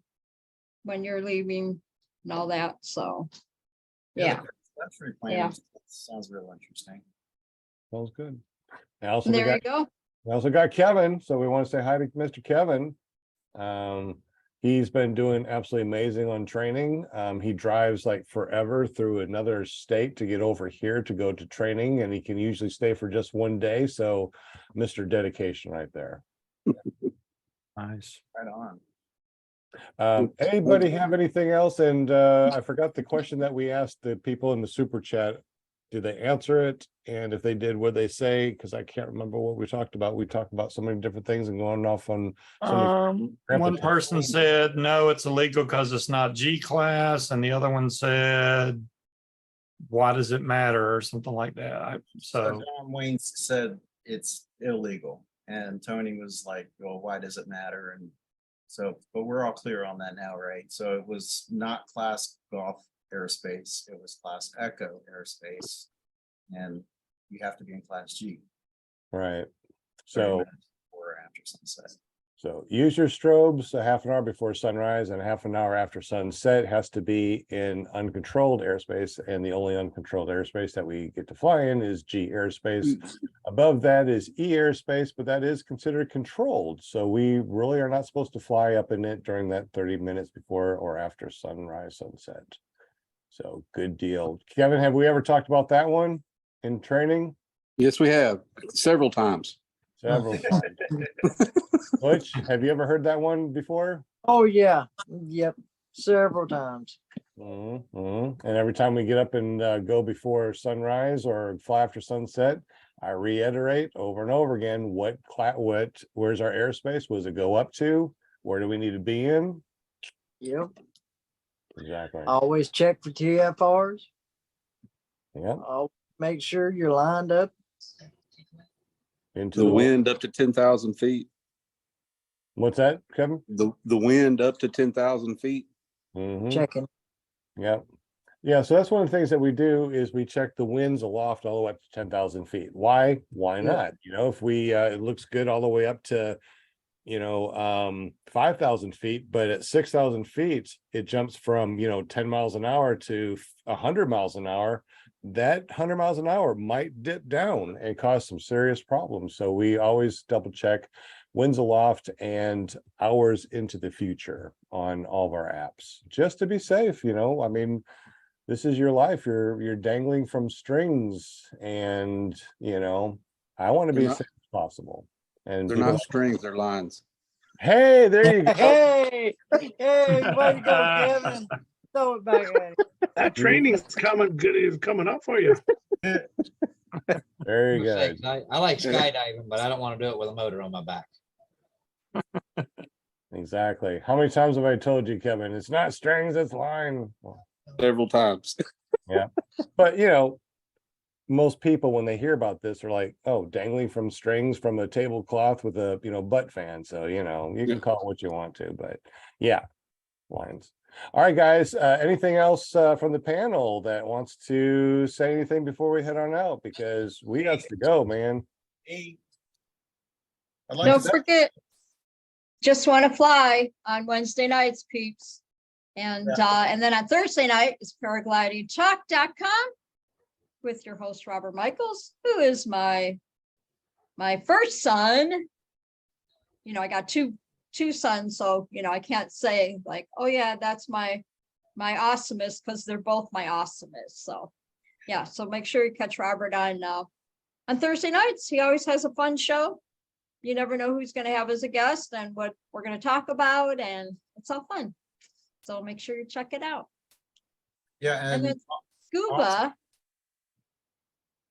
you're leaving and all that. So, yeah. That's very Yeah. Sounds real interesting. Sounds good. And also And there you go. we also got Kevin. So we want to say hi to Mr. Kevin. He's been doing absolutely amazing on training. He drives like forever through another state to get over here to go to training, and he can usually stay for just 1 day. So Mr. Dedication right there. Nice. Right on. Anybody have anything else? And I forgot the question that we asked the people in the super chat. Did they answer it? And if they did, what they say? Because I can't remember what we talked about. We talked about so many different things and going off on One person said, no, it's illegal because it's not G class. And the other one said, why does it matter? Or something like that. So John Wayne said it's illegal. And Tony was like, well, why does it matter? And so, but we're all clear on that now, right? So it was not class golf airspace, it was class echo airspace. And you have to be in class G. Right. 30 So minutes before or after sunset. So use your strobes a half an hour before sunrise, and a half an hour after sunset. Has to be in uncontrolled airspace, and the only uncontrolled airspace that we get to fly in is G airspace. Above that is E airspace, but that is considered controlled. So we really are not supposed to fly up in it during that 30 minutes before or after sunrise, sunset. So good deal. Kevin, have we ever talked about that one in training? Yes, we have several times. Several times. Butch, have you ever heard that one before? Oh, yeah. Yep. Several times. And every time we get up and go before sunrise or fly after sunset, I reiterate over and over again, where's our airspace? What does it go up to? Where do we need to be in? Yep. Exactly. Always check for TFRs. Yep. I'll make sure you're lined up. Into The wind up to 10,000 feet. What's that, Kevin? The wind up to 10,000 feet. Checking. Yep. Yeah, so that's one of the things that we do is we check the winds aloft all the way up to 10,000 feet. Why? Why not? If we it looks good all the way up to 5,000 feet, but at 6,000 feet it jumps from 10 miles an hour to 100 miles an hour. That 100 miles an hour might dip down and cause some serious problems. So we always double check winds aloft and hours into the future on all of our apps, just to be safe. I mean, this is your life. You're dangling from strings, and I want to be as safe as possible. And They're not strings, they're lines. Hey, there you go. Hey, way to go, Kevin. Throw it back at him. That training's coming up for you. Very good. I like skydiving, but I don't want to do it with a motor on my back. Exactly. How many times have I told you, Kevin? It's not strings, it's line. Several times. Yeah. But most people, when they hear about this, are like, oh, dangling from strings from a tablecloth with a butt fan. So you can call it what you want to, but yeah, lines. All right, guys. Anything else from the panel that wants to say anything before we head on out? Because we got to go, man. Don't forget, just want to fly on Wednesday nights, peeps. And then on Thursday night is paraglidingtalk.com with your host, Robert Michaels, who is my first son. I got two two sons, so, you know, I can't say like, oh yeah, that's my awesomest, because they're both my awesomest. So yeah, so make sure you catch Robert on Thursday nights. He always has a fun show. You never know who's going to have as a guest and what we're going to talk about, and it's all fun. So make sure you check it out. Yeah, And then Scuba,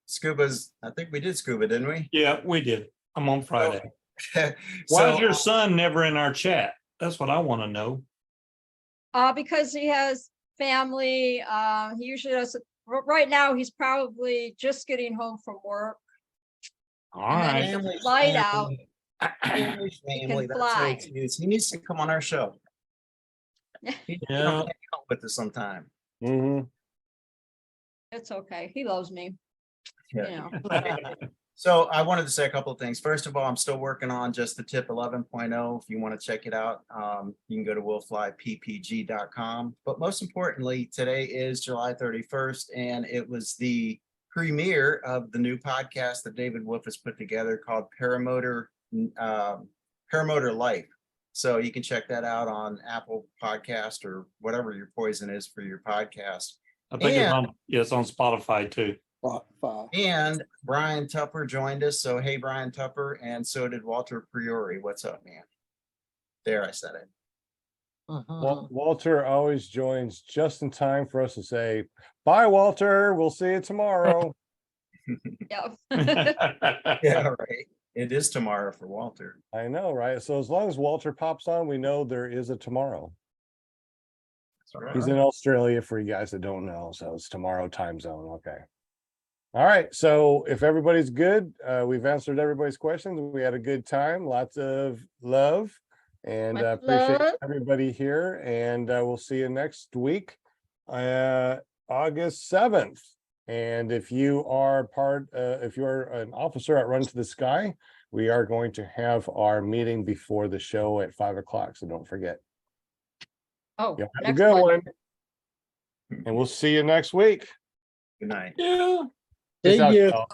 Scuba's, I think we did Scuba, didn't we? Yeah, we did. I'm on Friday. Why So is your son never in our chat? That's what I want to know. because he has family, he usually does, right now, he's probably just getting home from work. All And then right. he can Family's fly out. family, He family, can that's no fly. excuse. He needs to come on our show. He needs to come Yeah. hang out with us sometime. Mhm. It's okay. He loves me, you know. So I wanted to say a couple of things. First of all, I'm still working on just the tip 11.0. If you want to check it out, you can go to willflyppg.com. But most importantly, today is July 31st, and it was the premiere of the new podcast that David Wolf has put together called Paramotor Life. So you can check that out on Apple Podcast or whatever your poison is for your podcast. I think it's on Spotify too. And Brian Tupper joined us. So, hey, Brian Tupper. And so did Walter Priori. What's up, man? There, I said it. Walter always joins just in time for us to say, bye, Walter. We'll see you tomorrow. Yep. Yeah, right. It is tomorrow for Walter. I know, right? So as long as Walter pops on, we know there is a tomorrow. That's right. He's in Australia for you guys that don't know. So it's tomorrow time zone. Okay. All right. So if everybody's good, we've answered everybody's questions. We had a good time. Lots of love. And Much appreciate love. everybody here. And we'll see you next week, August 7th. And if you are if you're an officer at Run to the Sky, we are going to have our meeting before the show at 5 o'clock. So don't forget. Oh, You'll have a next good one. one. And we'll see you next week. Good night. Yeah. Peace out, you. y'all.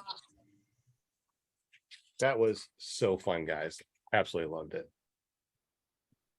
That was so fun, guys. Absolutely loved it.